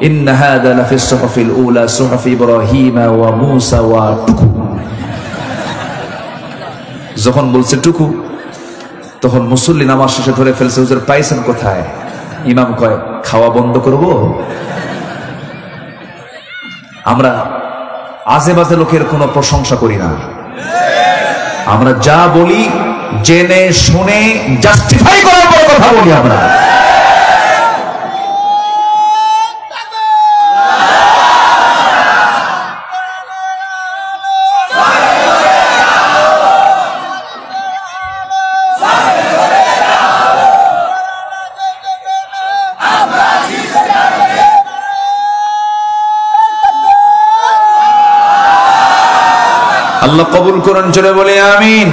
ইন্ন হাযা লাফিস সুহুফিল উলা সুহুফি ইব্রাহিম ওয়া মুসা ওয়া টুকু। যখন বলছে টুকু, তখন মুসল্লি নামাজ শেষে ধরে ফেলছে, হুজুর পাইছেন কোথায়? ইমাম কয়, খাওয়া বন্ধ করব? আমরা আজে বাজে লোকের কোনো প্রশংসা করি না। আমরা যা বলি জেনে শুনে জাস্টিফাই করার পর কথা বলি। আমরা আল্লাহ কবুল করেন, জোরে বলে আমিন।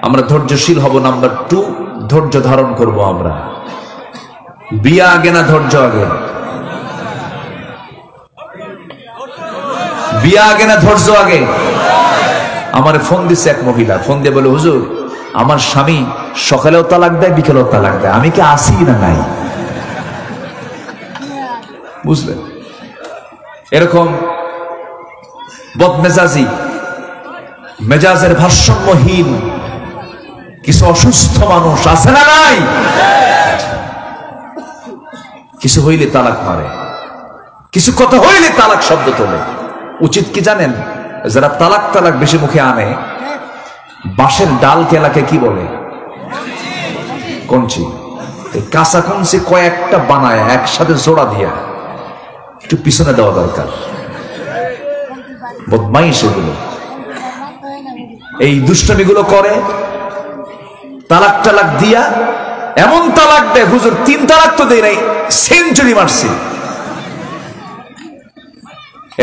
আমরা ধৈর্যশীল হব। নাম্বার 2, ধৈর্য ধারণ করব আমরা। বিয়া আগে না ধৈর্য আগে? বিয়া আগে না ধৈর্য আগে? আমার ফোন দিচ্ছে এক মহিলা, ফোন দিয়ে বলে, হুজুর আমার স্বামী সকালেও তালাক দেয়, বিকেলেও তালাক দেয়, আমি কি আসি না নাই? বুঝলেন? এরকম বদমেজাজি, মেজাজের ভারসাম্যহীন কিছু অসুস্থ মানুষ আছে না নাই? কিছু হইলে তালাক মারে। কিছু কথা হইলে তালাক শব্দ তোলে। উচিত কি জানেন? যারা তালাক তালাক বেশি মুখে আনে, বাঁশের ডাল কেলাকে কি বলে? কঞ্চি। এই কাঁচা কঞ্চি কয়েকটা বানায় একসাথে জোড়া দিয়া একটু পিছনে দেওয়া দরকার। বদমাইশ এগুলো, এই দুষ্টমিগুলো করে। তালাক টালাক দিয়া এমন তালাক দেয়, হুজুর 3 তালাক তো দেয় নাই, সেঞ্চুরি মারছি।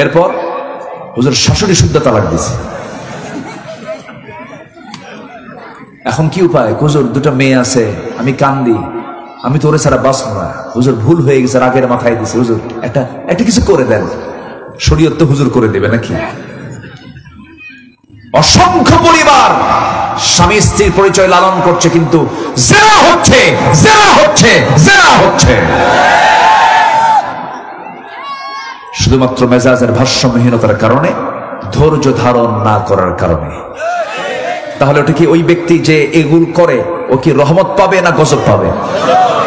এরপর হুজুর শাশুড়ি শুদ্ধ তালাক দিছে। এখন কি উপায়? হুজুর 2টা মেয়ে আছে, আমি কান্দি, আমি তো ওরে ছাড়া বাঁচব না। হুজুর ভুল হয়ে গেছে, রাগের মাথায় দিছে, হুজুর একটা কিছু করে দেন। শরীয়ত তো হুজুর করে দেবে নাকি? অসংখ্য পরিবার স্বামী স্ত্রীর পরিচয় লালন করছে, কিন্তু জেনা হচ্ছে, জেনা হচ্ছে, জেনা হচ্ছে। শুধুমাত্র মেজাজের ভারসাম্যহীনতার কারণে, ধৈর্য ধারণ না করার কারণে। তাহলে ওটা কি ওই ব্যক্তি যে এগুলো করে, ও কি রহমত পাবে না গজব পাবে?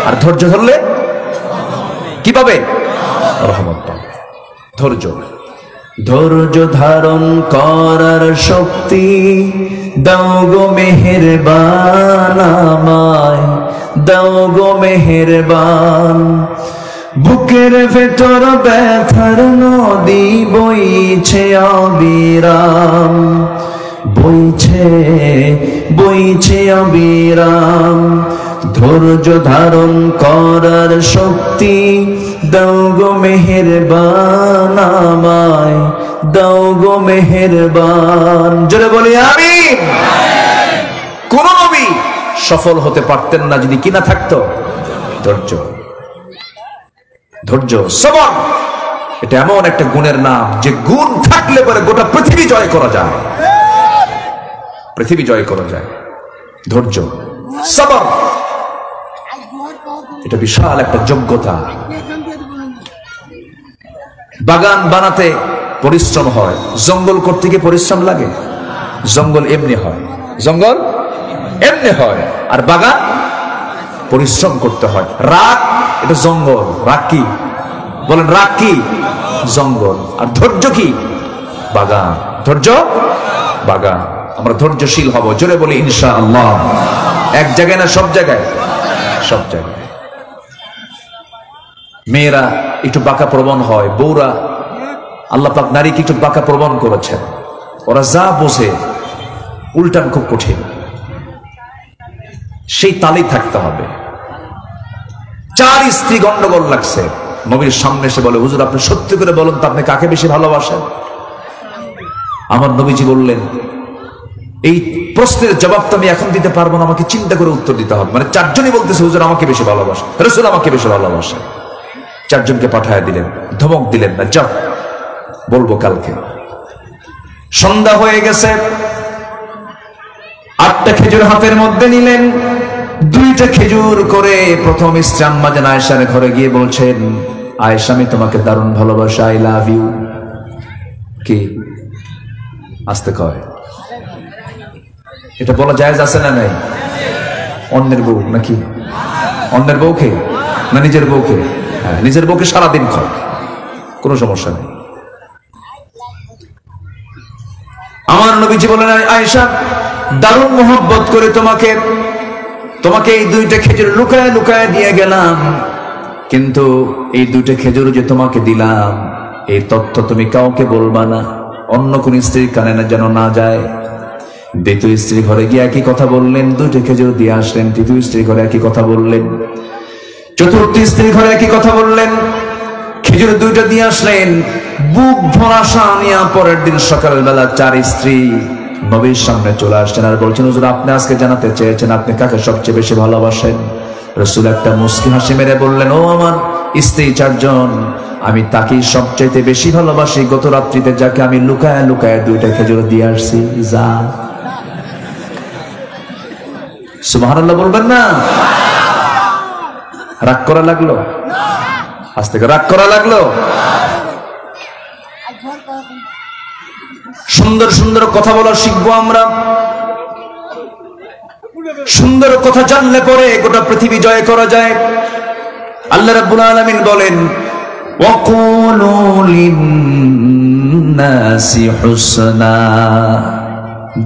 আর ধৈর্য ধরলে কি পাবে? রহমত পাবে। ধৈর্য ধৈর্য ধারণ করার শক্তি দাও গো মেহেরবান, আমায় দাও গো মেহেরবান। বুকের ভেতর ব্যথার নদী বইছে অবিরাম, বইছে বইছে অবিরাম। ধৈর্য ধারণ করার শক্তি দাও গো মেহেরবান, আমায় দাও গো মেহেরবান। জোরে বলি আমিন। কোন নবী সফল হতে পারতেন না যদি কিনা থাকতো ধৈর্য। ধৈর্য, সবর, এটা এমন একটা গুণের নাম যে গুণ থাকলে পরে গোটা পৃথিবী জয় করা যায়। পৃথিবী জয় করা যায়। ধৈর্য, সবর, এটা বিশাল একটা যোগ্যতা। বাগান বানাতে পরিশ্রম হয়, জঙ্গল করতে গিয়ে পরিশ্রম লাগে? জঙ্গল এমনি হয়, জঙ্গল এমনি হয়, আর বাগান পরিশ্রম করতে হয়। রাগ, এটা জঙ্গল। রাগ কি বলেন? রাগ কি? জঙ্গল। আর ধৈর্য কি? বাগান। ধৈর্য বাগান। আমরা ধৈর্যশীল হব, জোরে বলি ইনশাআল্লাহ। এক জায়গায় না, সব জায়গায়? সব জায়গায়। মেয়েরা একটু বাঁকা প্রবণ হয়, বউরা, আল্লাহ পাক নারীকে একটু বাঁকা প্রবণ করেছেন। ওরা যা বোঝে উল্টান খুব কঠিন, সেই তালেই থাকতে হবে। 4 স্ত্রী গন্ডগোল লাগছে, নবীর সামনে এসে বলে, হুজুর আপনি সত্যি করে বলুন তো আপনি কাকে বেশি ভালোবাসেন? আমার নবীজি বললেন, এই প্রশ্নের জবাব তো আমি এখন দিতে পারবো না, আমাকে চিন্তা করে উত্তর দিতে হবে। মানে 4 জনই বলতেছে হুজুর আমাকে বেশি ভালোবাসে, রাসূল আমাকে বেশি ভালোবাসে। 4 জনকে পাঠায় দিলেন, ধমক দিলেন না, যাও বলবো কালকে। সন্ধ্যা হয়ে গেছে, 8টা খেজুর হাতের মধ্যে নিলেন, 2টা খেজুর করে প্রথম স্ত্রী আম্মা জান আয়েশার ঘরে গিয়ে বলছেন, আয়েশা আমি তোমাকে দারুণ ভালোবাসি, আই লাভ ইউ। কি আসতে কয়? এটা বলা জায়েজ আছে না নাই? অন্যের বউ নাকি? অন্যের বউকে না নিজের বউকে? হ্যাঁ, নিজের বউকে সারাদিন কয়, কোনো সমস্যা নেই। আমার নবীজি বলেন, আয়েশা দারুণ মোহব্বত করে তোমাকে এই 2টা খেজুর লুকায় লুকায় দিয়ে গেলাম, কিন্তু এই 2টা খেজুর যে তোমাকে দিলাম এই তথ্য তুমি কাউকে বলবা না, অন্য কোন স্ত্রীর কানে না যেন না যায়। 2য় স্ত্রী ঘরে গিয়ে একই কথা বললেন, 2টা খেজুর দিয়ে আসলেন। 3য় স্ত্রী ঘরে একই কথা বললেন। 4র্থ স্ত্রী ঘরে একই কথা বললেন, খেজুর 2টা দিয়ে আসলেন। বুক ভরা শানিয়া পরের দিন সকালবেলা 4 স্ত্রী নবীর সামনে চলে আসছেন আর বলছেন, হুজুর আপনি আজকে জানাতে চেয়েছেন আপনি কাকে সবচেয়ে বেশি ভালোবাসেন। রাসূল একটা মুস্কি হাসি মেরে বললেন, ও আমার স্ত্রী 4 জন, আমি তাকেই সবচেয়ে বেশি ভালোবাসি, গত রাত্রিতে যাকে আমি লুকায় লুকায় 2টা খেজুর দিয়ে আসছি। যা, সুবহানাল্লাহ বলবেন না? রাগ করা লাগলো? আজ থেকে রাগ করা লাগলো? সুন্দর সুন্দর কথা বলা শিখবো আমরা। সুন্দর কথা জানলে পরে গোটা পৃথিবী জয় করা যায়। আল্লাহ রাব্বুল আলামিন বলেন, وقولوا للناس حسنا।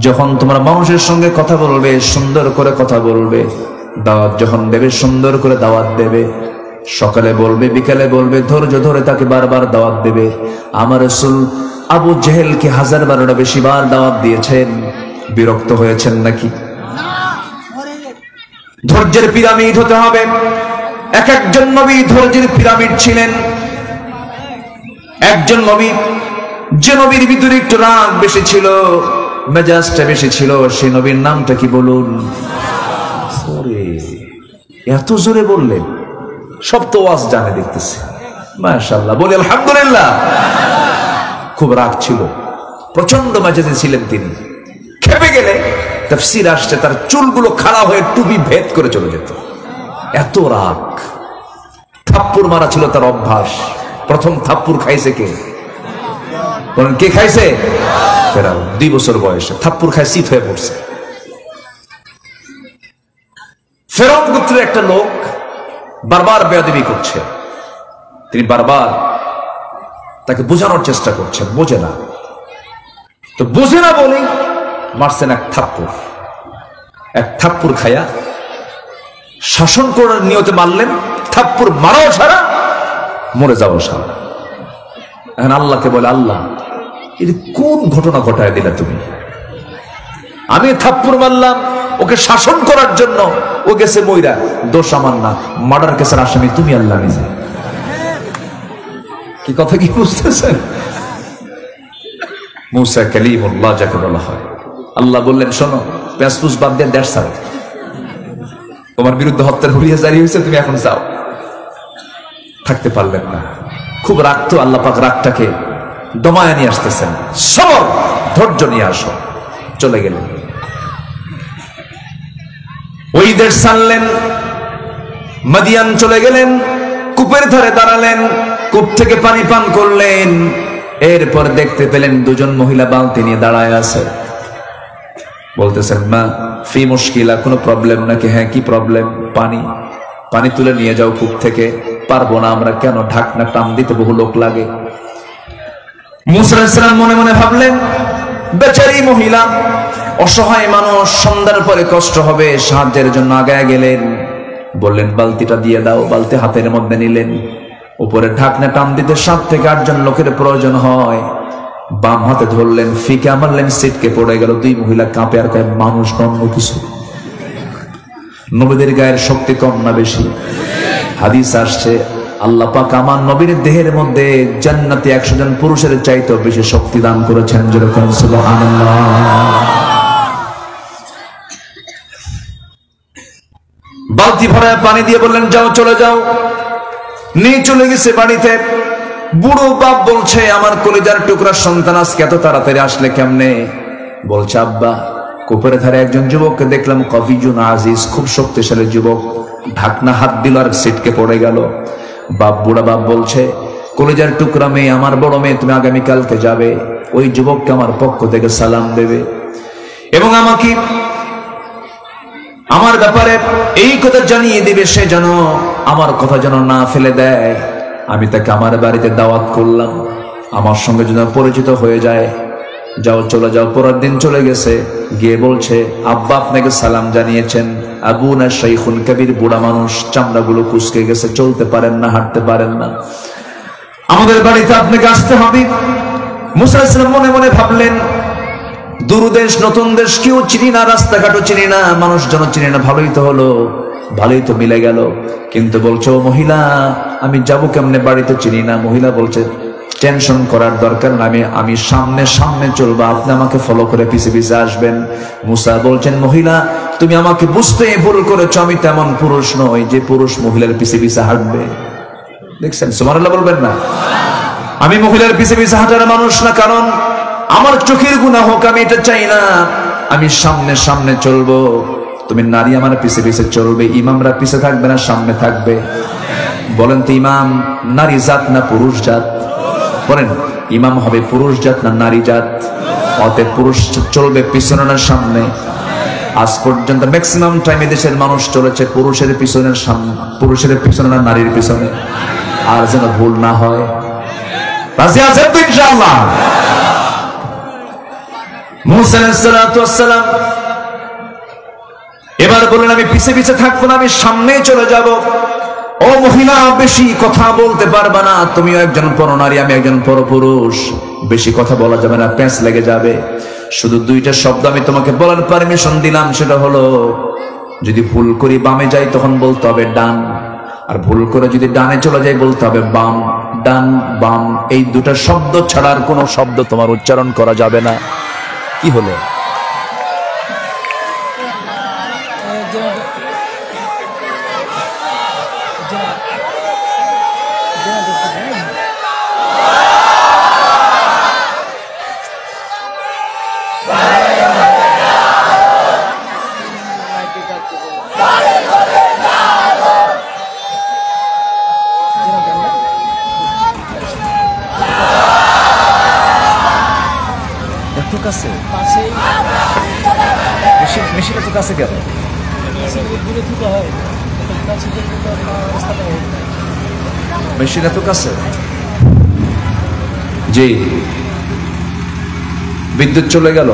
যখন তোমরা মানুষের সঙ্গে কথা বলবে সুন্দর করে কথা বলবে, দাওয়াত যখন দেবে সুন্দর করে দাওয়াত দেবে, সকালে বলবে বিকালে বলবে, ধৈর্য ধরে তাকে বারবার দাওয়াত দেবে। আমার রাসূল আবু জেহেলকে 1000-12টা বেশি বার দাওয়াত দিয়েছেন, বিরক্ত হয়েছেন নাকি? ধৈর্যের পিরামিড হতে হবে। এক একজন নবী ধৈর্যের পিরামিড ছিলেন। একজন নবী, যে নবীর ভিতরে একটু রাগ বেশি ছিল, মেজাজটা বেশি ছিল, সেই নবীর নামটা কি বলুন? এত জোরে বললেন, সব তো ওয়াজ জানে দেখতেছে, মাশাআল্লাহ, বলি আলহামদুলিল্লাহ। খুব রাগ ছিল, প্রচন্ড মেজাজে ছিলেন তিনি। খেপে গেলে তাফসীর আসছে তার চুলগুলো খাড়া হয়ে টুপি ভেদ করে চলে যেত, এত রাগ। থাপ্পড় মারা ছিল তার অভ্যাস। প্রথম থাপ্পড় খাইছে কে? বলেন কে খাইছে? ফেরাউন। 2 বছর বয়সে থাপ্পড় খায় শীত হয়ে পড়ছে। ফেরাউন গোত্রের একটা লোক বারবার বেয়াদবি করছে, তিনি বারবার তাকে বোঝানোর চেষ্টা করছেন, বোঝে না। তো বোঝে না বলে মারছেন এক থাপ্পড়। এক থাপ্পড় খায়া শাসন করার নিয়তে মারলেন, থাপ্পড় মারাও সারা, মরে যাও সারা। এখন আল্লাহকে বলে, আল্লাহ এটা কোন ঘটনা ঘটায় দিলা তুমি? আমি থাপ্পড় মারলাম ওকে শাসন করার জন্য, ও গেছে মইরা, দোষ আমার না, মার্ডার কেসের আসামি তুমি আল্লাহ নিজে। কি কথা কি বুঝতেছেন? মুসা কালিমুল্লাহ যাকে বলা হয়, আল্লাহ বললেন শোনো, পেঁচপুষ বাদ দিয়ে দেশ ছাড়ো, তোমার বিরুদ্ধে হত্যার হুলিয়া জারি হয়েছে, তুমি এখন যাও। থাকতে পারলেন না, খুব রাগ। তো আল্লাহ পাক রাগটাকে দমায় নিয়ে আসতেছেন, সবর, ধৈর্য নিয়ে আসো। চলে গেলেন, ওই দেশ ছাড়লেন, মাদিয়ান চলে গেলেন, কূপের ধারে দাঁড়ালেন, কূপ থেকে পানি পান করলেন। এরপর দেখতে পেলেন 2জন মহিলা বালতি নিয়ে দাঁড়ায় আছে। বলতেছেন, মা ফি মুশকিলা, কোনো প্রবলেম নাকি? হ্যাঁ, কি প্রবলেম? পানি, পানি তুলে নিয়ে যাও কূপ থেকে। পারবো না আমরা, কেন? ঢাকনা টান দিতে বহু লোক লাগে। মুসা আলাইহিস সালাম মনে মনে ভাবলেন, বেচারি মহিলা, অসহায় মানুষ, সন্ধ্যার পরে কষ্ট হবে, সাহায্যের জন্য আগায় গেলেন। বললেন বালতিটা দিয়ে দাও। বালতি হাতের মধ্যে নিলেন, উপরে ঢাকনা টান দিতে 7 থেকে 8 জন লোকের প্রয়োজন হয়। বাম হাতে ধরলেন, ফিকা মারলেন, সিটকে পড়ে গেল। 2 মহিলা কাঁপে আর কয়, মানুষ অন্য কিছু। নবীদের গায়ের শক্তি কম না বেশি? হাদিস আসছে, আল্লাহ পাক আমার নবীর দেহের মধ্যে জান্নাতে 100 জন পুরুষের চাইতেও বেশি শক্তি দান করেছেন। যেরকম সুবহানাল্লাহ। বালতি ভরায় পানি দিয়ে বললেন, যাও, চলে যাও। নিয়ে চলে গেছে বাড়িতে। বুড়ো বাপ বলছে, আমার কলিজার টুকরা সন্তান আজকে এত তাড়াতাড়ি আসলে কেমনে? বলছে, আব্বা, কূপের ধারে একজন যুবককে দেখলাম, কবিজুন আজিজ, খুব শক্তিশালী যুবক, ঢাকনা হাত দিল আর সিটকে পড়ে গেল। বুড়া বাপ বলছে, কলিজার টুকরা মেয়ে, আমার বড় মেয়ে, তুমি আগামীকালকে যাবে, ওই যুবককে আমার পক্ষ থেকে সালাম দেবে এবং আমাকে আমার ব্যাপারে এই কথা জানিয়ে দিবে, সে যেন আমার কথা যেন না ফেলে দেয়। আমি তাকে আমার বাড়িতে দাওয়াত করলাম, আমার সঙ্গে যেন পরিচিত হয়ে যায়। যাও, চলে যাও। পরের দিন চলে গেছে, গিয়ে বলছে, আব্বা আপনাকে সালাম জানিয়েছেন। আবু না শাইখুন কবির, বুড়া মানুষ, চামড়াগুলো কুচকে গেছে, চলতে পারেন না, হাঁটতে পারেন না, আমাদের বাড়িতে আপনাকে আসতে হবে। মুসা আলাইহিস সালাম মনে মনে ভাবলেন, দূর দেশ, নতুন দেশ, কেউ চিনি না, রাস্তাঘাটও চিনি না, মানুষজন চিনি না, ভালোই তো হলো, ভালোই তো মিলে গেল। কিন্তু বলছে, ও মহিলা, আমি যাবো কেমনে, বাড়িতে চিনি না। মহিলা বলছে, টেনশন করার দরকার না, আমি সামনে সামনে চলবো, আপনি আমাকে ফলো করে পিছে পিছে আসবেন। মুসা বলছেন, মহিলা, তুমি আমাকে বুঝতে ভুল করেছো, আমি তেমন পুরুষ নই যে পুরুষ মহিলার পিছে পিছে হাঁটবে। দেখছেন, সুবহানাল্লাহ বলবেন না? আমি মহিলার পিছে পিছে হাঁটার মানুষ না, কারণ আমার চোখের গুনাহ হোক, আমি এটা চাই না। আমি সামনে সামনে চলবো, তুমি নারী আমার পিছে পিছে চলবে। ইমামরা পিছে থাকবে না, সামনে থাকবে? বলেন তো, ইমাম নারী জাত না পুরুষ জাত? বলেন, ইমাম হবে পুরুষ জাত না নারী জাত? অতএব পুরুষ চলবে পিছনে না সামনে? আজ পর্যন্ত ম্যাক্সিমাম টাইমে দেশের মানুষ চলেছে পুরুষের পিছনে, পুরুষের পিছনে না নারীর পিছনে? আর যেন ভুল না হয়। রাজি আছেন তো ইনশাআল্লাহ? মুসা আলাইহিস সালাতু ওয়াস সালাম এবার বললেন, আমি পিছে পিছে থাকবো না, আমি সামনেই চলে যাব। ও মহিলা, বেশি কথা বলতে পারবে না, তুমিও একজন পরনারী, আমি একজন পরপুরুষ, বেশি কথা বলা যাবে না, প্যাঁচ লেগে যাবে। শুধু দুইটা শব্দ আমি তোমাকে বলার পারমিশন দিলাম, সেটা হলো যদি ভুল করি বামে যাই তখন বলতে হবে ডান, আর ভুল করে যদি ডানে চলে যাই বলতে হবে বাম। ডান বাম এই দুটা শব্দ ছাড়ার কোনো শব্দ তোমার উচ্চারণ করা যাবে না। কি হলো? এত কাছে মেশিন এত কাছে কেন? মেশিন এত কাছে? জি, বিদ্যুৎ চলে গেল,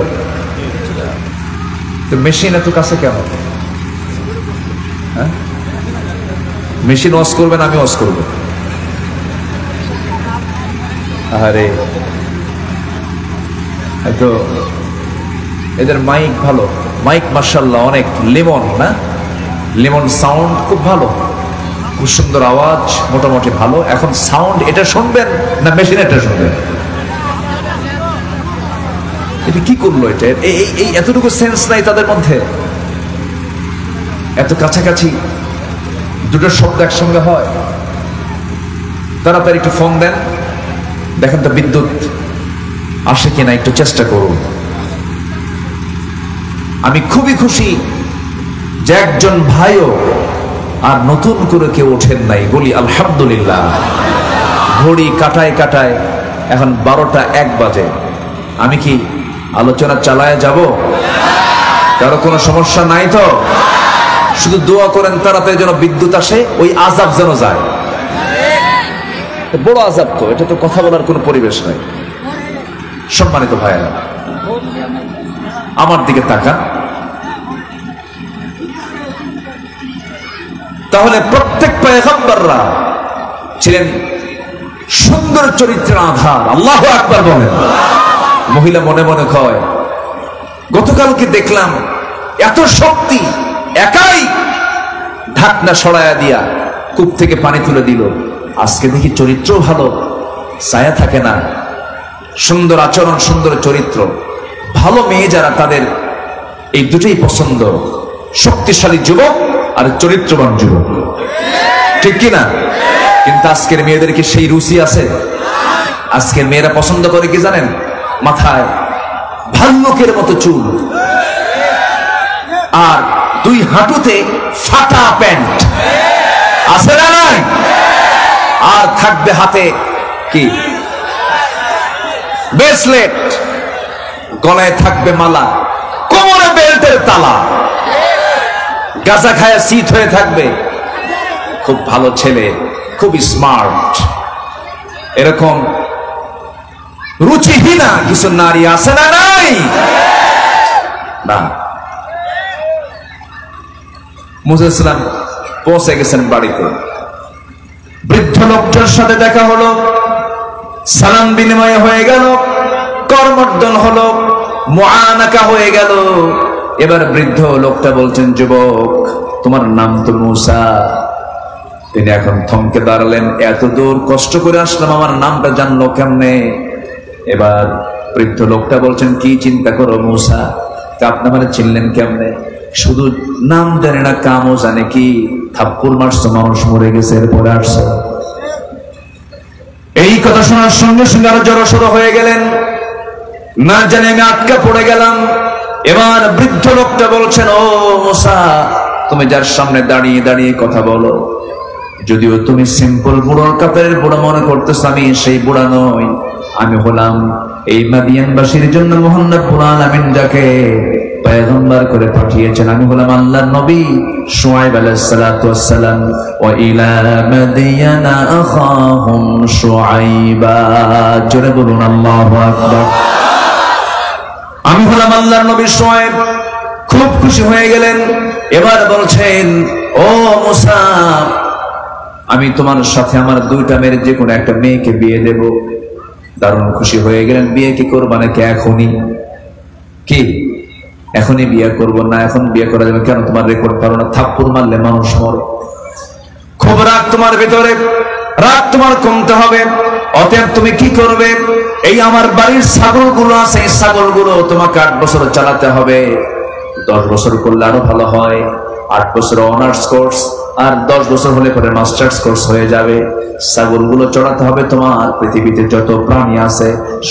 তো মেশিন এত কাছে কেন? হ্যাঁ, মেশিন অস করবেন, আমি অস করবো। আরে তো এদের মাইক ভালো, মাইক মাশাআল্লাহ অনেক, লেমন না, লেমন সাউন্ড খুব ভালো, খুব সুন্দর আওয়াজ, মোটামুটি ভালো। এখন সাউন্ড এটা শুনবেন না মেশিন এটা শুনবেন? এটা কি করলো? এটা এই এতটুকু সেন্স নাই তাদের মধ্যে? এত কাছাকাছি দুটো শব্দ একসঙ্গে হয়? তাড়াতাড়ি একটু ফোন দেন, দেখেন তো বিদ্যুৎ আসে কিনা, একটু চেষ্টা করুন। আমি খুবই খুশি যে একজন ভাইও আর নতুন করে কেউ ওঠেন নাই, বলি আলহামদুলিল্লাহ। ঘড়ি কাটায় কাটায় এখন 12টা 1 বাজে। আমি কি আলোচনা চালায় যাব? কারো কোনো সমস্যা নাই তো? শুধু দোয়া করেন তাড়াতাড়ি যেন বিদ্যুৎ আসে, ওই আযাব যেন যায়। বড় আযাব তো, এটা তো কথা বলার কোনো পরিবেশ নাই। সম্মানিত ভাইয়েরা, আমার দিকে তাকান। তাহলে প্রত্যেক পয়গম্বররা ছিলেন সুন্দর চরিত্রের আধার। আল্লাহু আকবার বলেন। মহিলা মনে মনে কয়, গতকালকে দেখলাম এত শক্তি, একাই ঢাকনা সরায়া দিয়া কূপ থেকে পানি তুলে দিল, আজকে দেখি চরিত্র ভালো, ছায়া থাকে না, সুন্দর আচরণ, সুন্দর চরিত্র। ভালো মেয়ে যারা, তাদের এই দুটোই পছন্দ, শক্তিশালী যুবক আর চরিত্রবান যুবক, ঠিক কিনা? কিন্তু আজকের মেয়েদের কি সেই রুচি আছে? আজকের মেয়েরা পছন্দ করে কি জানেন? মাথায় ভাল্লুকের মতো চুল, আর 2 হাঁটুতে ফাটা প্যান্ট, আছে না নাই? আর থাকবে হাতে কি ব্রেসলেট, গলায় থাকবে মালা, কোমরে বেল্টের তালা, গাঁজা খায়া শীত হয়ে থাকবে। খুব ভালো ছেলে, খুব স্মার্ট। এরকম রুচিহীনা কিছু নারী আছে না নাই? না। মুসা ইসলাম পৌঁছে গেছেন বাড়িতে, বৃদ্ধ লোকটার সাথে দেখা হলো, সালাম বিনিময় হয়ে গেল, করমর্দন হলো, মুআনাকা হয়ে গেল। এবার বৃদ্ধ লোকটা বলছেন, যুবক তোমার নাম তো মুসা। তিনি এখন থমকে দাঁড়ালেন, এত দূর কষ্ট করে আসলাম, আমার নামটা জানলো কেমনে? এবার বৃদ্ধ লোকটা বলছেন, কি চিন্তা করো মুসা, আপনি মানে চিনলেন কেমনে? শুধু নাম জানে না, কামও জানে কি? থাপ্পড় মারছো, মানুষ মরে গেছে, এরপরে আসছো। এই কথা শোনার সঙ্গে সঙ্গে আরো জড়সড় হয়ে গেলেন, না জানি আমি আটকা পড়ে গেলাম। এবার বৃদ্ধ লোকটা বলছেন, ও মুসা, তুমি যার সামনে দাঁড়িয়ে দাঁড়িয়ে কথা বলো, যদিও তুমি সিম্পল বুড়োর কাতারের বুড়ো মনে করতেছ, আমি সেই বুড়া নই। আমি হলাম এই মাদিয়ানবাসীর জন্য মোহাম্মদ পুরান আমিন, যাকে পয়গম্বর করে পাঠিয়েছেন। আমি হলাম আল্লাহর নবী শুআয়ব আলাইহিস সালাতু ওয়াস সালাম। ওয়া ইলা মাদিয়ানা আখাহুম শুআইবা। জোরে বলুন আল্লাহু আকবার। আমি হলাম আল্লাহর নবী শুআয়ব। খুব খুশি হয়ে গেলেন। এবার বলছেন, ও মুসা, আমি তোমার সাথে আমার দুইটা মেয়ের যে কোনো একটা মেয়েকে বিয়ে দেব। দারুণ খুশি হয়ে গেলেন। বিয়ে কি করবা নাকি এখনই? কি এখনই বিয়ে করব? না, এখন বিয়ে করা যাবে কেন? তোমার রেকর্ড পারো না, থাপ্পড় মারলে মানুষ মরে। খুব রাগ তোমার ভিতরে, রাগ তোমার কমতে হবে। অতএব তুমি কি করবে? এই আমার বাড়ির ছাগলগুলো আছে, এই ছাগলগুলো তোমাকে 8 বছর চালাতে হবে। 10 বছর করলে আরো ভালো হয়। 8 বছর অনার্স কোর্স, আর 10 বছর হলে পরে মাস্টার্স কোর্স হয়ে যাবে। ছাগলগুলো চড়াতে হবে তোমার। পৃথিবীতে যত প্রাণী আছে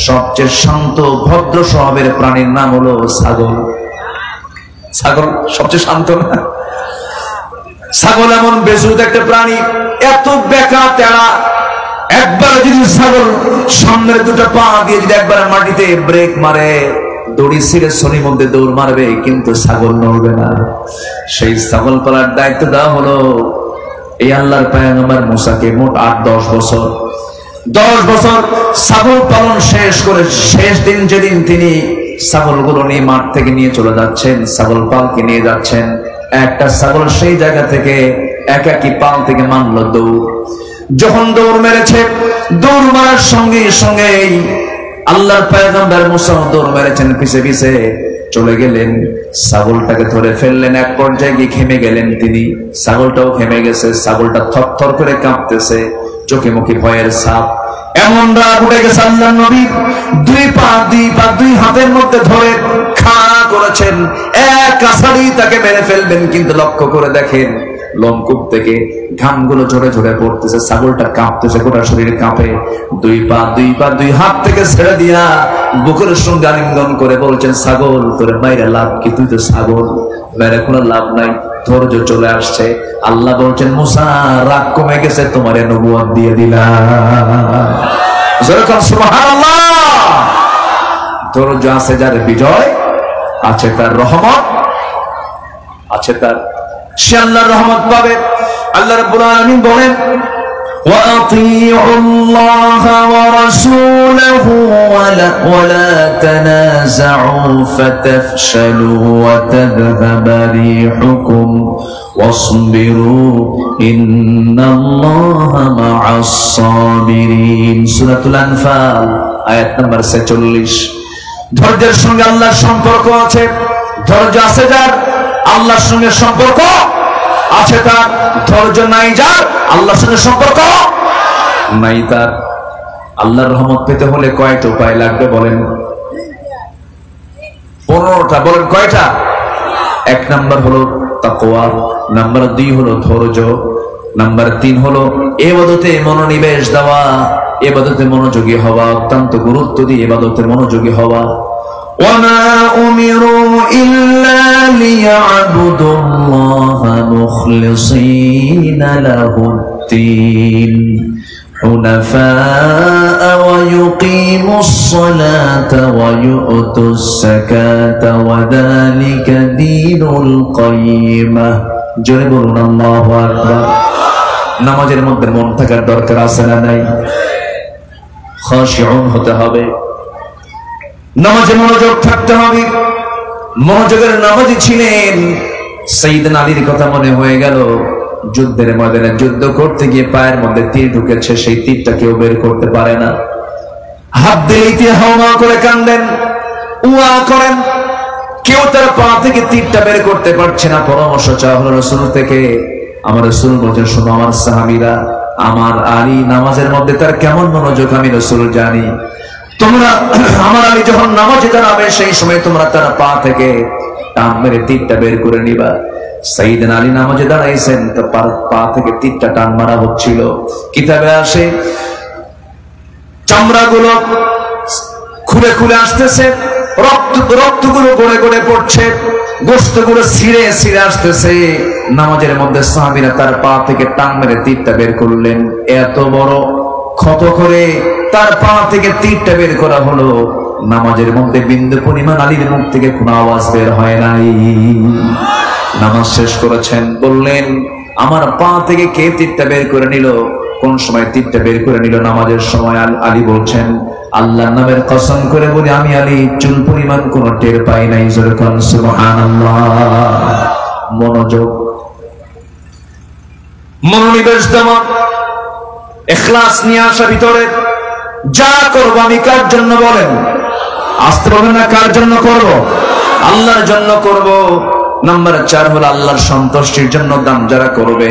সবচেয়ে শান্ত ভদ্র স্বভাবের প্রাণীর নাম হলো ছাগল। ছাগল সবচেয়ে শান্ত না? ছাগল এমন বেজুদ একটা প্রাণী, এত বেকা তেড়া। একবার যদি ছাগল সামনের দুটো পা দিয়ে যদি একবার মাটিতে ব্রেক মারে, দড়ি ছিঁড়ে শনির মধ্যে দৌড় মারবে, কিন্তু ছাগল নড়বে না। সেই ছাগল পালার দায়িত্ব দেওয়া হলো এই আল্লাহর পয়গম্বর মুসাকে। মোট 8-10 বছর। 10 বছর ছাগল পালন শেষ করে শেষ দিন যেদিন তিনি ছাগলগুলো নিয়ে মাঠ থেকে নিয়ে চলে যাচ্ছেন, ছাগল পালকে নিয়ে যাচ্ছেন, একটা ছাগল সেই জায়গা থেকে একাকি পাল থেকে মানলো দৌড়। যখন দৌড় মেরেছে, দৌড় মারার সঙ্গে সঙ্গে আল্লাহর পয়গম্বর মুসা দৌড় মেরেছেন, পিছে পিছে চলে গেলেন, ছাগলটাকে ধরে ফেললেন। এক পর্যায়ে গিয়ে থেমে গেলেন তিনি। ছাগলটাও থেমে গেছে। ছাগলটা থরথর করে কাঁপতেছে, চোখে মুখে ভয়ের ছাপ। এমন রাগ উঠে গেছে আল্লাহর নবী দুই হাতের মধ্যে ধরে খাড়া করেছেন। এক আছাড়ি তাকে মেরে ফেলবেন, কিন্তু লক্ষ্য করে দেখেন লোমকূপ থেকে ঘামগুলো ঝরে ঝরে পড়তেছে। ছাগলটা কাঁপতেছে, গোটা শরীরে কাঁপে। দুই হাত থেকে ছেড়ে দিয়া বুকের সঙ্গে আলিঙ্গন করে বলছেন, ছাগল তোরে মাইরে লাভ কি? তুই তো ছাগল, মেরে কোনো লাভ নাই। ধৈর্য চলে আসছে। আল্লাহ বলছেন, মুসা রাগ কমে গেছে, তোমারে নবুয়ত দিয়ে দিলাম। যেরকম সুবহানাল্লাহ। ধৈর্য আছে যার বিজয় আছে, তার রহমত আছে, তার সে আল্লাহর রহমত পাবে। আল্লাহ রাব্বুল আলামিন বলেন, وَأَطِيعُوا اللَّهَ وَرَسُولَهُ وَلَا تَنَازَعُوا فَتَفْشَلُوا وَتَذْهَبَ رِيحُكُمْ وَاصْبِرُوا إِنَّ اللَّهَ مَعَ الصَّابِرِينَ। সূরাতুল আনফাল আয়াত নাম্বার 46। ধৈর্যের সঙ্গে আল্লাহর সম্পর্ক আছে। ধৈর্য আছে যার, আল্লাহর সঙ্গে সম্পর্ক আছে তার। ধৈর্য নাই যার, আল্লাহর সঙ্গে সম্পর্ক নাই তার। আল্লাহর রহমত পেতে হলে কয়টা উপায় লাগবে বলেন? 15টা। বলেন কয়টা? 1 নাম্বার হলো তাকওয়া, নাম্বার 2 হলো ধৈর্য, নাম্বার 3 হলো ইবাদতে মনোনিবেশ দেওয়া, ইবাদতে মনোযোগী হওয়া, অত্যন্ত গুরুত্ব দিয়ে ইবাদতে মনোযোগী হওয়া। وَمَا أُمِرُوا إِلَّا لِيَعْبُدُوا اللَّهَ مُخْلِصِينَ لَهُ الدِّينَ حُنَفَاءَ وَيُقِيمُوا الصَّلَاةَ وَيُؤْتُوا الزَّكَاةَ وَذَلِكَ دِينُ الْقَيِّمَةِ। জোরে বলুন আল্লাহু আকবার। নামাজের মধ্যে মন থাকার দরকার আছে না নাই? খাশিউন হতে হবে, নামাজে মনোযোগ থাকতে হবে। মনোযোগের নামাজি ছিলেন। সাইয়েদনা আলীর কথা মনে হয়ে গেল। যুদ্ধের ময়দানে যুদ্ধ করতে গিয়ে পায়ের মধ্যে তীর ঢুকেছে, সেই তীরটা কেউ বের করতে পারে না। হাত দিলেই হাওয়া করে কান্দেন, উয়া করেন, কেউ তার পা থেকে তীরটা বের করতে পারছে না। পরামর্শ চাওয়া হলো রাসূল থেকে। আমার রাসূল বলেন, শোনো আমার সাহাবীরা, আমার আলী নামাজের মধ্যে তার কেমন মনোযোগ আমি রাসূল জানি। তোমরা আমার আলী যখন নামাজে দাঁড়াবে, সেই সময় তোমরা তার পা থেকে টান মেরে তীরটা বের করে নিবা। সাইয়েদনা আলী নামাজে দাঁড়াইছেন, তো পা থেকে তীরটা টান মারা হচ্ছিল। কিতাবে আসে চামড়াগুলো খুলে খুলে আসতেছে, রক্তগুলো গড়ে গড়ে পড়ছে, গোশতগুলো ছিঁড়ে ছিঁড়ে আসতেছে। নামাজের মধ্যে সাহাবীরা তার পা থেকে টান মেরে তীরটা বের করলেন। এত বড় ক্ষত করে তার পা থেকে তীরটা বের করা হলো। নামাজের মধ্যে বিন্দু পরিমাণ আলীর মুখ থেকে কোনো আওয়াজ বের হয় নাই। নামাজ শেষ করেছেন, বললেন আমার পা থেকে কে তীরটা বের করে নিল? কোন সময় তীরটা বের করে নিল? নামাজের সময়। আলী বলছেন আল্লাহর নামের কসম করে বলি আমি আলী চুল পরিমাণ কোনো টের পাই নাই। জোরে কোন সুবহানাল্লাহ। মনোযোগ, মনোনিবেশ দেওয়া, ইখলাস নিয়ে আসা ভিতরে। যা করব আমি কার জন্য বলেন? আসতে বলেন না, কার জন্য করব? আল্লাহর জন্য করব। নাম্বার 4 হলো আল্লাহর সন্তুষ্টির জন্য দান যারা করবে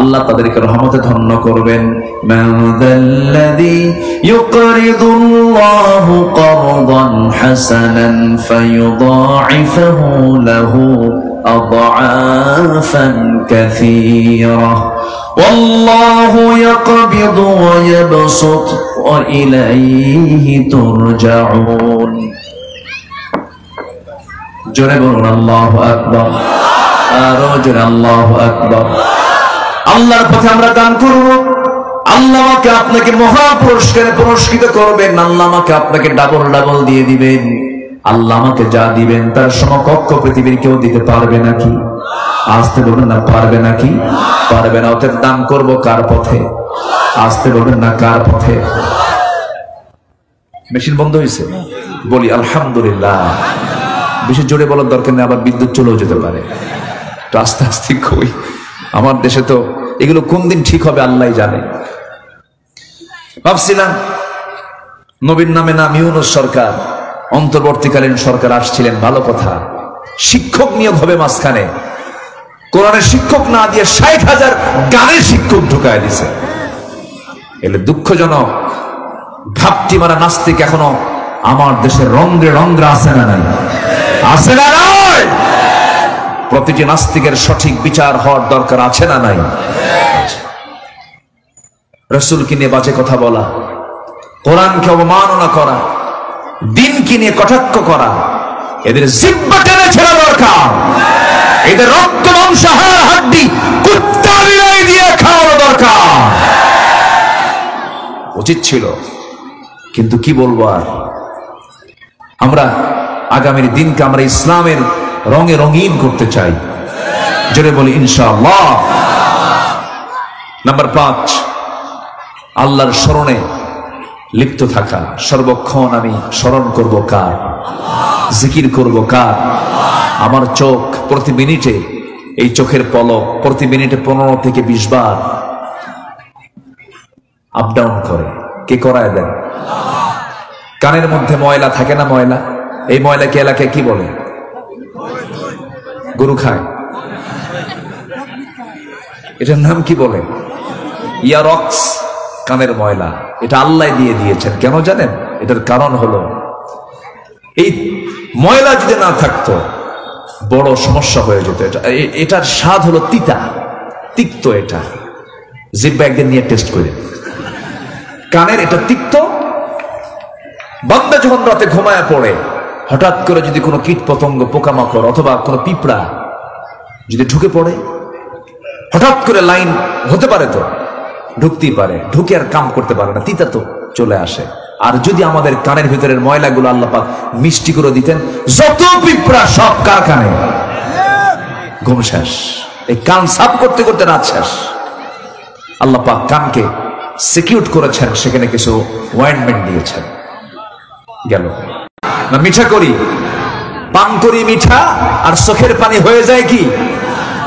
আল্লাহ তাদেরকে রহমতে ধন্য করবেন। মাযাল্লাযী ইউকরিদুল্লাহু করদান হাসানান ফায়ুদাঈফুহু লাহু আযআফান কাসীরা ওয়াল্লাহু ইয়াকবিদু ওয়া ইয়াবসুত ওয়া ইলাইহি তুরজাউন। জোরে বলুন আল্লাহু আকবার। আরো জোরে আল্লাহু আকবার। আল্লাহর পথে আমরা দান করব, আল্লাহ আমাকে আপনাকে মহা পুরস্কারে পুরস্কৃত করবেন। আল্লাহ আমাকে আপনাকে ডাবল ডাবল দিয়ে দিবেন। আল্লাহ আমাকে যা দিবেন তার সমকক্ষ পৃথিবীর কেউ দিতে পারবে নাকি? আসতে বলবেন না, পারবে নাকি? পারবে না। অতএব দান করব কার পথে? আসতে বলবেন না, কার পথে? মেশিন বন্ধ হয়েছে? বলি আলহামদুলিল্লাহ। বেশি জোরে বলার দরকার নেই, আবার বিদ্যুৎ চলেও যেতে পারে। তো আস্তে আস্তে কই, আমার দেশে তো এগুলো কোন দিন ঠিক হবে আল্লাহ জানে। ভাবছিলাম নবীর নামে নাম ইউনূস সরকার, অন্তর্বর্তীকালীন সরকার আসছিলেন, ভালো কথা। শিক্ষক নিয়োগ হবে মাঝখানে, কোরআনের শিক্ষক না দিয়ে ৬০,০০০ গানের শিক্ষক ঢুকায় দিছে। এলে দুঃখজনক। ঘাপটি মারা নাস্তিক এখনো আমার দেশের রঙ্গে রঙ্গে আছে না নাই? আছে না নাই? প্রতিটি নাস্তিকের সঠিক বিচার হওয়ার দরকার আছে না নাই? রাসূলকে নিয়ে বাজে কথা বলা, কোরআনকে অবমাননা করা, দিনকে নিয়ে কটাক্ষ করা, এদের জিহ্বা টেনে ছেড়া দরকার। এদের রক্ত মাংস হাড় হাড্ডি কুত্তা বিলাই দিয়ে খাওয়ানো দরকার। উচিত ছিল, কিন্তু কি বলবো আর। আমরা আগামীর দিনকে আমরা ইসলামের রঙে রঙিন করতে চাই। জোরে বলি ইনশাআল্লাহ। নাম্বার 5, আল্লাহর স্মরণে লিপ্ত থাকা। সর্বক্ষণ আমি স্মরণ করব কার? জিকির করব কার? আমার চোখ প্রতি মিনিটে, এই চোখের পলক প্রতি মিনিটে 15 থেকে 20 বার আপ ডাউন করে। কে করায় দেন? কানের মধ্যে ময়লা থাকে না? ময়লা, এই ময়লাকে এলাকায় কি বলে? গরু খায়। এটার নাম কি বলে? ইয়ারক্স, কানের ময়লা। এটা আল্লাহ দিয়ে দিয়েছেন। কেন জানেন? এটার কারণ হলো এই ময়লা যদি না থাকতো বড় সমস্যা হয়ে যেত। এটার স্বাদ হলো তিতা, তিক্ত। এটা জিহ্বা একদিন নিয়ে টেস্ট করে, কানের এটা তিক্ত। বান্দা যখন রাতে ঘুমায় পড়ে, হঠাৎ করে যদি কোনো কীট পতঙ্গ, পোকামাকড় অথবা কোনো পিঁপড়া যদি ঢুকে পড়ে, হঠাৎ করে লাইন হতে পারে, তো ঢুকতেই পারে, ঢুকে আর কাম করতে পারে না, তিতা তো চলে আসে। আর যদি আমাদের কানের ভিতরের ময়লাগুলো আল্লাহ পাক মিষ্টি করে দিতেন, যত পিঁপড়া সব কার কানে, ঘুম শেষ। এই কান সাফ করতে করতে রাত শেষ। আল্লাহ পাক কানকে সিকিউর করেছেন, সেখানে কিছু ওয়াইন্টমেন্ট দিয়েছেন। গেল না? মিঠা করি, পান করি মিঠা, আর চোখের পানি হয়ে যায় কি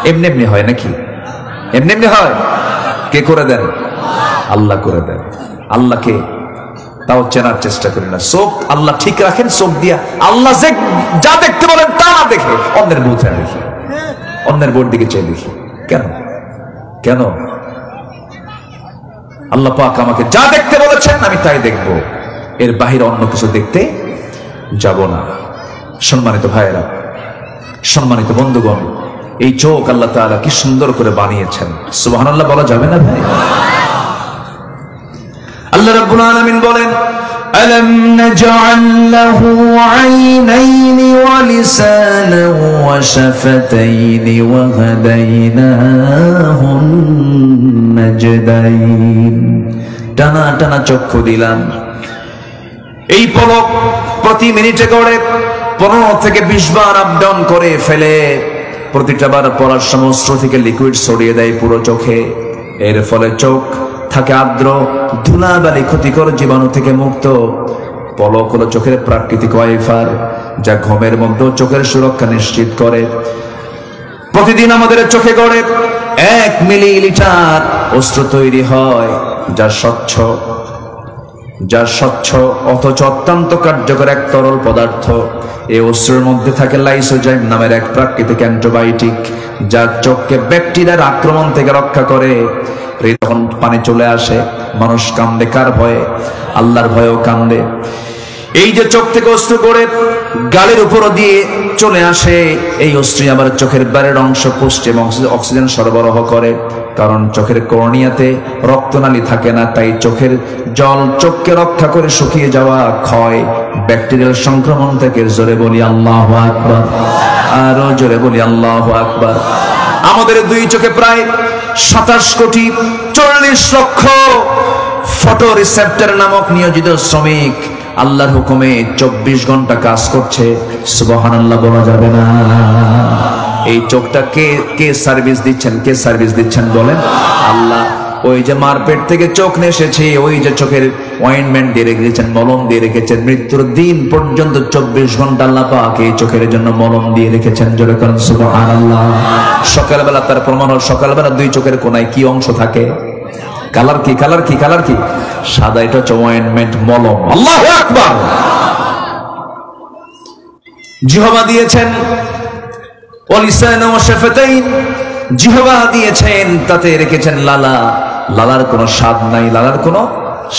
এমনি এমনি হয় নাকি? এমনি এমনি হয়? কে করে দেন? আল্লাহ করে দেন। আল্লাহকে তাও চেনার চেষ্টা করি না। চোখ আল্লাহ ঠিক রাখেন, চোখ দিয়া আল্লাহ যে যা দেখতে বলেন তা না দেখে অন্যের বউ দেখি, অন্যের বউর দিকে চেয়ে দেখি। কেন? কেন? আল্লাহ পাক আমাকে যা দেখতে বলেছেন আমি তাই দেখবো, এর বাহিরে অন্য কিছু দেখতে যাব না। সম্মানিত ভাইয়েরা, সম্মানিত বন্ধুগণ, এই চোখ আল্লাহ তাআলা কি সুন্দর করে বানিয়েছেন। সুবহানাল্লাহ বলা যাবে না ভাই? আল্লাহ রাব্বুল আলামিন বলেন, আলাম নাজআল লাহু আইনাইনি ওয়া লিসানান ওয়া শাফাতাইনি ওয়া হাদাইনাহুন নাজদাইন। টানা টানা চক্ষু দিলাম, এই পলক প্রতি মিনিটে গড়ে 15 থেকে 20 বার আপ ডাউন করে ফেলে। প্রতিটা বার পড়ার সময় অশ্রু থেকে লিকুইড ছড়িয়ে দেয় পুরো চোখে। এর ফলে চোখ থাকে আর্দ্র, ধুলাবালি ক্ষতিকর জীবাণু থেকে মুক্ত। পলক হলো চোখের প্রাকৃতিক ওয়াইফার, যা ঘুমের মধ্যেও চোখের সুরক্ষা নিশ্চিত করে। প্রতিদিন আমাদের চোখে গড়ে 1 মিলিলিটার অশ্রু তৈরি হয়, যা স্বচ্ছ অথচ অত্যন্ত কার্যকর এক তরল পদার্থ। এই অশ্রুর মধ্যে থাকে লাইসোজাইম নামের এক প্রাকৃতিক অ্যান্টিবায়োটিক, যা চোখকে ব্যাকটেরিয়ার আক্রমণ থেকে রক্ষা করে। যখন পানি চলে আসে মানুষ কান্দে, কার ভয়ে? আল্লাহর ভয়েও কান্দে। এই যে চোখ থেকে অশ্রু গড়ে গালের উপর দিয়ে চলে আসে, এই অশ্রু আবার চোখের বাইরের অংশ পুষ্ট এবং অক্সিজেন সরবরাহ করে। কারণ চোখের কর্নিয়াতে রক্তনালী থাকে না, তাই চোখের জল চোখকে রক্ষা করে শুকিয়ে যাওয়া ক্ষয় ব্যাকটেরিয়াল সংক্রমণ থেকে। জোরে বলি আল্লাহু আকবার, আরো জোরে বলি আল্লাহু আকবার। আমাদের দুই চোখে প্রায় 27 কোটি 40 লক্ষ ফটো রিসেপ্টর নামক নিয়োজিত শ্রমিক আল্লাহর হুকুমে 24 ঘন্টা কাজ করছে। সুবহানাল্লাহ বলা যাবে না? এই চোখটা কে সার্ভিস দিচ্ছেন? কে সার্ভিস দিচ্ছেন বলেন? আল্লাহ। ওই যে মারপেট থেকে চোখ নেসেছে, ওই যে চোখের অয়েন্টমেন্ট দিয়ে রেখেছেন, মলম দিয়ে রেখেছেন, মৃত্যুর দিন পর্যন্ত 24 ঘন্টা আল্লাহ পাক এই চোখের জন্য মলম দিয়ে রেখেছেন। জোরে করেন সুবহানাল্লাহ। সকালবেলা তার প্রমাণ হল, সকালবেলা দুই চোখের কোনায় কি অংশ থাকে? কালার কি? কালার কি? কালার কি? সাদা। এটা হচ্ছে অয়েন্টমেন্ট, মলম। আল্লাহু আকবার। জিহ্বা দিয়েছেন, ওয়ালিসানা ওয়া শাফাতাইন, জিহ্বা দিয়েছেন, তাতে রেখেছেন লালা। লালার কোনো স্বাদ নাই, লালার কোনো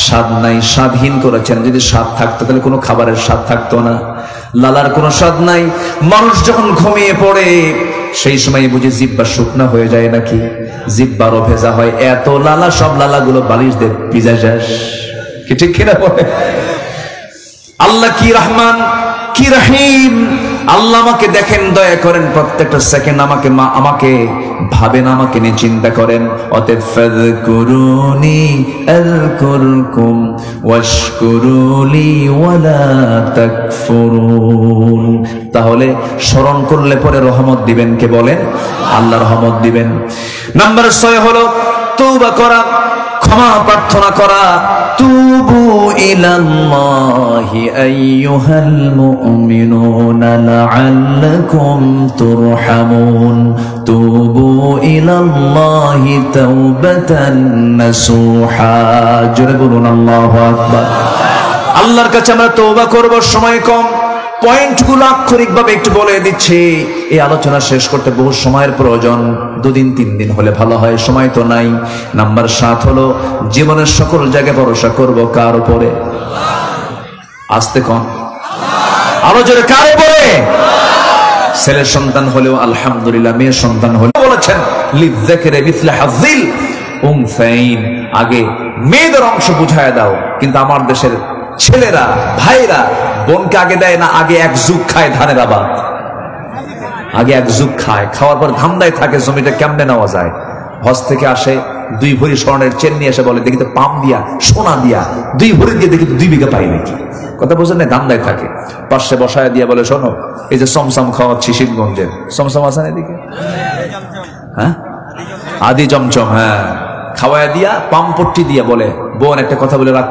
স্বাদ নাই, স্বাদহীন করেছেন। যদি স্বাদ থাকতো তাহলে কোনো খাবারের স্বাদ থাকতো না। লালার কোনো স্বাদ নাই। মানুষ যখন ঘুমিয়ে পড়ে সেই সময় বুঝি জিহ্বা শুকনা হয়ে যায় নাকি? জিহ্বারও ভেজা হয়। এত লালা, সব লালাগুলো বালিশ দিয়ে ভিজা যায়। কি ঠিক কিনা বলে? আল্লাহ কি রহমান, কি রহিম। আল্লাহ আমাকে দেখেন, দয়া করেন, প্রত্যেকটা সেকেন্ড আমাকে ভাবেন, আমাকে নিয়ে চিন্তা করেন। অতএব ফাযকুরুনি আযকুরকুম ওয়াশকুরুলি ওয়ালা তাকফুরুন। তাহলে স্মরণ করলে পরে রহমত দিবেন কে বলেন? আল্লাহ রহমত দিবেন। নাম্বার 6 হলো তওবা করা, ক্ষমা প্রার্থনা করা। তুবু ইলাল্লাহি আইয়ুহাল মুমিনুনা লাআল্লাকুম তুরহামুন। তুবু ইলাল্লাহি তাওবাতান নাসুহা। জোরে বলুন আল্লাহু আকবার। আল্লাহর কাছে আমরা তওবা করব, সময় কম। পয়েন্টগুলো আক্ষরিকভাবে একটু বলে দিচ্ছি। এই আলোচনা শেষ করতে বহু সময়ের প্রয়োজন, 2 দিন 3 দিন হলে ভালো হয়, সময় তো নাই। নাম্বার 7 হলো জীবনের সকল জায়গায় ভরসা করব কার উপরে? আস্তে কোন, আরো জোরে, কার উপরে? ছেলের সন্তান হলেও আলহামদুলিল্লাহ, মেয়ের সন্তান হলেও বলেছেন লিযযাকিরি মিসলু হাযিল উনসাইন। আগে মেয়েদের অংশ বুঝায় দাও, কিন্তু আমার দেশের ছেলেরা, ভাইরা বোনকে আগে দেয় না, আগে 1 যুগ খায় ধানের আবাদ। আগে 1 যুগ খায়, খাওয়ার পর ধান্দায় থাকে জমিটা কেমনে নেওয়া যায়। হজ থেকে আসে, 2 ভরি স্বর্ণের চেন নিয়ে এসে বলে দেখি তো পাম দিয়া, সোনা দিয়া 2 ভরি দিয়ে দেখি তো 2 বিঘা পাই নাকি। কথা বোঝেন না? ধান্দায় থাকে। পাশে বসায় দিয়া বলে শোনো, এই যে সমসাম খাওয়াচ্ছি শিবগঞ্জের, সমসাম আছেন এদিকে? হ্যাঁ, আদি চমচম, হ্যাঁ, খাওয়ায় দিয়া পাম্পট্টি দিয়া বলে বোন একটা কথা বলে রাখ।